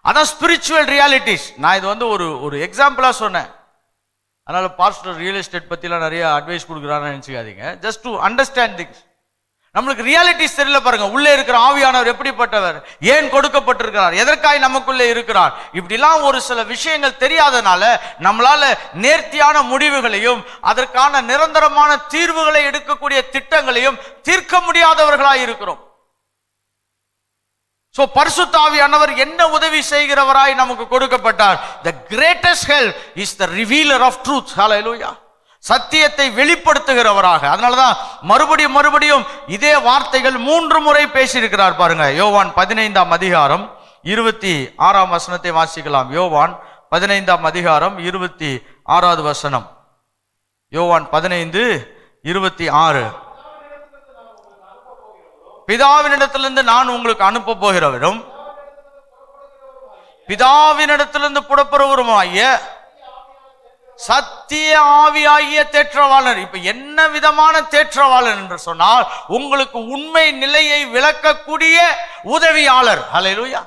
அதான் ஸ்பிரிச்சுவல் ரியாலிட்டிஸ். நான் இது வந்து ஒரு எக்ஸாம்பிளா சொன்னேன். அதனால பாஸ்டர் ரியல் எஸ்டேட் பத்திலாம் நிறைய அட்வைஸ் கொடுக்குறான்னு நினைச்சுக்காதீங்க. Just to understand things. நம்மளுக்கு ரியாலிட்டிஸ் தெரியல பாருங்க. உள்ளே இருக்கிற ஆவியானவர் எப்படிப்பட்டவர், ஏன் கொடுக்கப்பட்டிருக்கிறார், எதற்காய் நமக்குள்ளே இருக்கிறார், இப்படிலாம் ஒரு சில விஷயங்கள் தெரியாதனால நம்மளால நேர்த்தியான முடிவுகளையும் அதற்கான நிரந்தரமான தீர்வுகளை எடுக்கக்கூடிய திட்டங்களையும் தீர்க்க முடியாதவர்களாய் இருக்கிறோம். சோ பரிசுத்த ஆவியானவர் என்ன உதவி செய்கிறவராய் நமக்கு கொடுக்கப்பட்டார்? The greatest help is the revealer of truth. Hallelujah. சத்தியத்தை வெளிப்படுத்துகிறவராக. அதனாலதான் மறுபடியும் இதே வார்த்தைகள் 3 முறை பேசியிருக்கிறார் பாருங்க. யோவான் 15ஆம் அதிகாரம் 26ஆம் வசனத்தை வாசிக்கலாம். யோவான் 15ஆம் அதிகாரம் 26வது வசனம். யோவான் 15:26. பிதாவினிடத்திலிருந்து நான் உங்களுக்கு அனுப்ப போகிறவரும் பிதாவினிடத்திலிருந்து புறப்படுவருமாகிய சத்திய ஆவியாகிய தேற்றவாளர். இப்ப என்ன விதமான தேற்றவாளர் என்று சொன்னால், உங்களுக்கு உண்மை நிலையை விளக்கக்கூடிய உதவியாளர். ஹல்லேலூயா.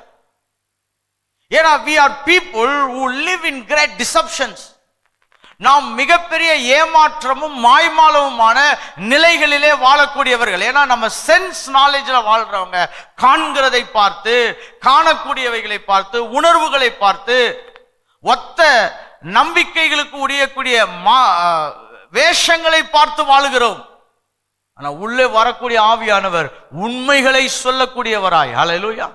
ஏன்னா we are people who live in great deceptions. நாம் மிகப்பெரிய ஏமாற்றமும் மாய்மாலமுமான நிலைகளிலே வாழக்கூடியவர்கள். ஏன்னா நம்ம சென்ஸ் நாலேஜ்ல வாழ்றவங்க. காண்கிறதை பார்த்து, காணக்கூடியவைகளை பார்த்து, உணர்வுகளை பார்த்து, ஒத்த நம்பிக்கைகளுக்கு உடையக்கூடிய வேஷங்களை பார்த்து வாழுகிறோம். ஆனா உள்ளே வரக்கூடிய ஆவியானவர் உண்மைகளை சொல்லக்கூடியவராய், ஹல்லேலூயா,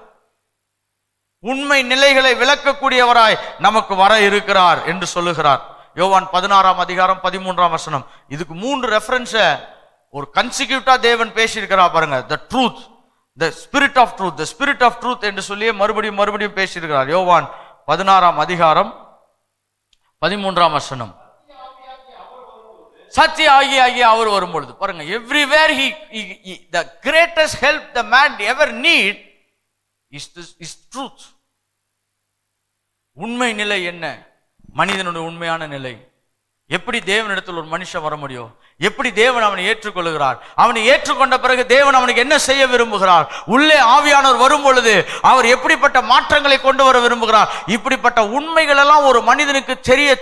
உண்மை நிலைகளை விளக்கக்கூடியவராய் நமக்கு வர இருக்கிறார் என்று சொல்லுகிறார். யோவான் 16ஆம் அதிகாரம் 13ஆம் வசனம். இதுக்கு 3 ரெஃபரன்ஸ் ஒரு கன்சிக்யூட்டா தேவன் பேசியிருக்கிறார் பாருங்க. the truth, the spirit of truth, the spirit of truth என்று சொல்லி மறுபடியும் பேசியிருக்கிறார். யோவான் 16ஆம் அதிகாரம் 13ஆம் வசனம். சத்திய ஆகிய அவர் வரும்பொழுது பாருங்க, everywhere the greatest help the man ever need is truth. உண்மை நிலை என்ன? மனிதனுடைய உண்மையான நிலை. எப்படி தேவனிடத்தில் ஒரு மனுஷன் வர முடியும்? எப்படி தேவன் அவனை ஏற்றுக்கொள்கிறார்? அவனை ஏற்றுக்கொண்ட பிறகு தேவன் அவனுக்கு என்ன செய்ய விரும்புகிறார்? உள்ளே ஆவியானவர் வரும் பொழுது அவர் எப்படிப்பட்ட மாற்றங்களை கொண்டு வர விரும்புகிறார்? இப்படிப்பட்ட உண்மைகள் எல்லாம் ஒரு மனிதனுக்கு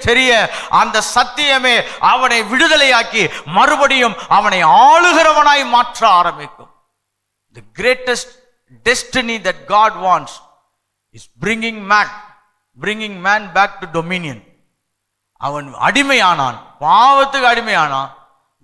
தெரிய அந்த சத்தியமே அவனை விடுதலையாக்கி மறுபடியும் அவனை ஆளுகிறவனாய் மாற்ற ஆரம்பிக்கும். The greatest destiny that God wants is bringing man back to dominion. அவன் அடிமையானான், பாவத்துக்கு அடிமையானான்,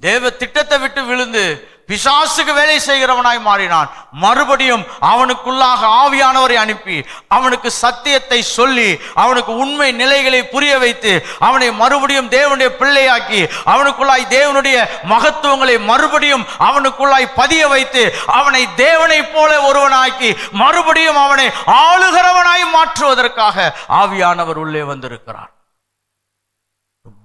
தேவ திட்டத்தை விட்டு விழுந்து பிசாசுக்கு வேலை செய்கிறவனாய் மாறினான். மறுபடியும் அவனுக்குள்ளாக ஆவியானவரை அனுப்பி அவனுக்கு சத்தியத்தை சொல்லி அவனுக்கு உண்மை நிலைகளை புரிய வைத்து அவனை மறுபடியும் தேவனுடைய பிள்ளையாக்கி அவனுக்குள்ளாய் தேவனுடைய மகத்துவங்களை மறுபடியும் அவனுக்குள்ளாய் பதிய வைத்து அவனை தேவனைப் போல ஒருவனாக்கி மறுபடியும் அவனை ஆளுகிறவனாய் மாற்றுவதற்காக ஆவியானவர் உள்ளே வந்திருக்கிறார்.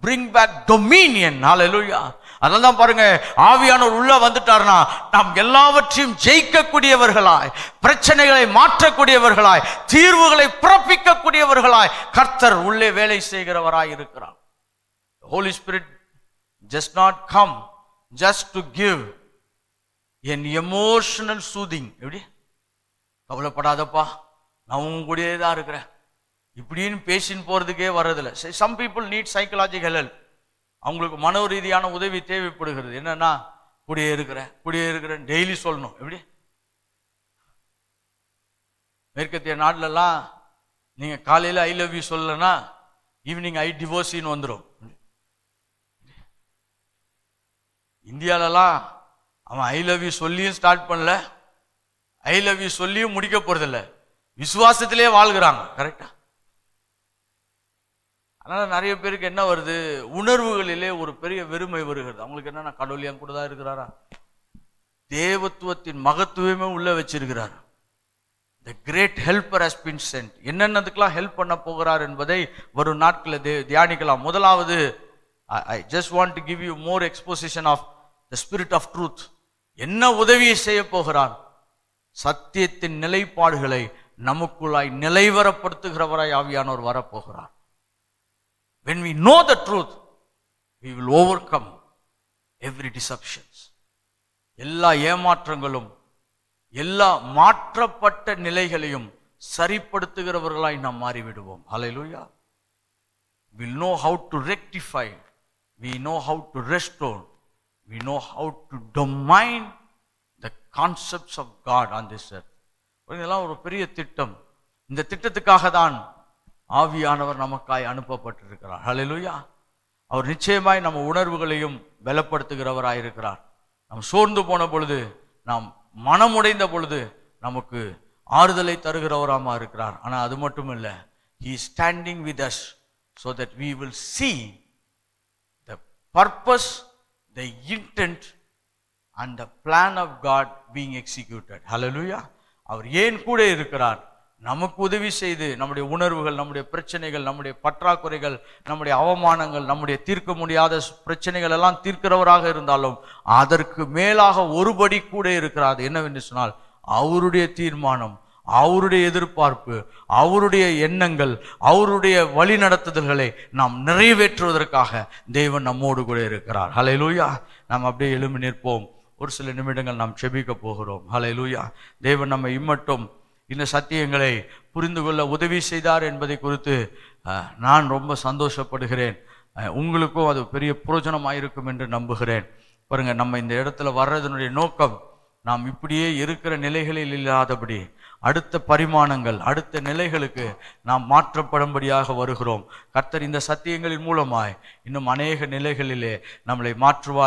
Bring back dominion. Hallelujah. அதனால்தான் பாருங்க, ஆவியானவர் உள்ள வந்துட்டார்னா நாம் எல்லாவற்றையும் ஜெயிக்கக்கூடியவர்களாய், பிரச்சனைகளை மாற்றக்கூடியவர்களாய், தீர்வுகளை பிறப்பிக்கக்கூடியவர்களாய் கர்த்தர் உள்ளே வேலை செய்கிறவராய் இருக்கிறார். Holy Spirit does not come just to give an emotional soothing. எப்படி? கவலைப்படாதப்பா, நான் உங்க கூடயே தான் இருக்கிறேன் இப்படின்னு பேசின்னு போறதுக்கே வர்றதில்லை. Some people need psychological help. அவங்களுக்கு மனோ ரீதியான உதவி தேவைப்படுகிறது. என்னன்னா, கூடியே இருக்கிறேன் டெய்லி சொல்லணும். எப்படி? மேற்கத்திய நாட்டிலலாம் நீங்க காலையில ஐ லவ் யூ சொல்லனா ஈவினிங் ஐ டிவோர்ஸின்னு வந்துடும். இந்தியாலலாம் அவன் ஐ லவ் யூ சொல்லியும் ஸ்டார்ட் பண்ணல, ஐ லவ் யூ சொல்லியும் முடிக்க போறதில்லை, விசுவாசத்திலே வாழ்கிறாங்க. கரெக்டா? அதனால நிறைய பேருக்கு என்ன வருது, உணர்வுகளிலே ஒரு பெரிய வெறுமை வருகிறது. அவங்களுக்கு என்னன்னா, கடவுள் என் கூட தான் இருக்கிறாரா, தேவத்துவத்தின் மகத்துவமே உள்ள வச்சிருக்கிறார். The great helper has been sent. என்னென்னதுக்கெல்லாம் ஹெல்ப் பண்ண போகிறார் என்பதை வரும் நாட்களில் தியானிக்கலாம். முதலாவது, I just want to give you more exposition of the spirit of truth. என்ன உதவியை செய்ய போகிறார்? சத்தியத்தின் நிலைப்பாடுகளை நமக்குள்ளாய் நிலைவரப்படுத்துகிறவராய் ஆவியானவர் வரப்போகிறார். When we know the truth, we will overcome every deceptions. எல்லா ஏமாற்றங்களும் எல்லா மாற்றப்பட்ட நிலைகளையும் சரிப்படுத்துகிறவர்களாய் நாம் மாறிவிடுவோம். Hallelujah. We know how to rectify, we know how to restore, we know how to domain the concepts of God on this earth. இதெல்லாம் ஒரு பெரிய திட்டம். இந்த திட்டத்துக்காக தான் ஆவியானவர் நமக்காய் அனுப்பப்பட்டிருக்கிறார். ஹல்லேலூயா. அவர் நிச்சயமாய் நம்ம உணர்வுகளையும் பலப்படுத்துகிறவராய் இருக்கிறார். நாம் சோர்ந்து போன பொழுது, நாம் மனமுடைந்த பொழுது நமக்கு ஆறுதலை தருகிறவராமா இருக்கிறார். ஆனா அது மட்டும் இல்ல, he is standing with us so that we will see the purpose, the intent and the plan of God being executed. Hallelujah. அவர் ஏன் கூட இருக்கிறார்? நமக்கு உதவி செய்து நம்முடைய உணர்வுகள், நம்முடைய பிரச்சனைகள், நம்முடைய பற்றாக்குறைகள், நம்முடைய அவமானங்கள், நம்முடைய தீர்க்க முடியாத பிரச்சனைகள் எல்லாம் தீர்க்கிறவராக இருந்தாலும் அதற்கு மேலாக ஒருபடி கூட இருக்கிறார். என்னவென்று சொன்னால், அவருடைய தீர்மானம், அவருடைய எதிர்பார்ப்பு, அவருடைய எண்ணங்கள், அவருடைய வழி நடத்துதல்களை நாம் நிறைவேற்றுவதற்காக தேவன் நம்மோடு கூட இருக்கிறார். ஹல்லேலூயா. நாம் அப்படியே எழும்பி நிற்போம். ஒரு சில நிமிடங்கள் நாம் செபிக்க போகிறோம். ஹல்லேலூயா. தேவன் நம்மை இம்மட்டும் இந்த சத்தியங்களை புரிந்து கொள்ள உதவி செய்தார் என்பதை குறித்து நான் ரொம்ப சந்தோஷப்படுகிறேன். உங்களுக்கும் அது பெரிய பிரயோஜனமாயிருக்கும் என்று நம்புகிறேன். பாருங்க, நம்ம இந்த இடத்துல வர்றதனுடைய நோக்கம், நாம் இப்படியே இருக்கிற நிலைகளில் இல்லாதபடி அடுத்த பரிமாணங்கள், அடுத்த நிலைகளுக்கு நாம் மாற்றப்படும்படியாக வருகிறோம். கர்த்தர் இந்த சத்தியங்களின் மூலமாய் இன்னும் அநேக நிலைகளிலே நம்மளை மாற்றுவார்.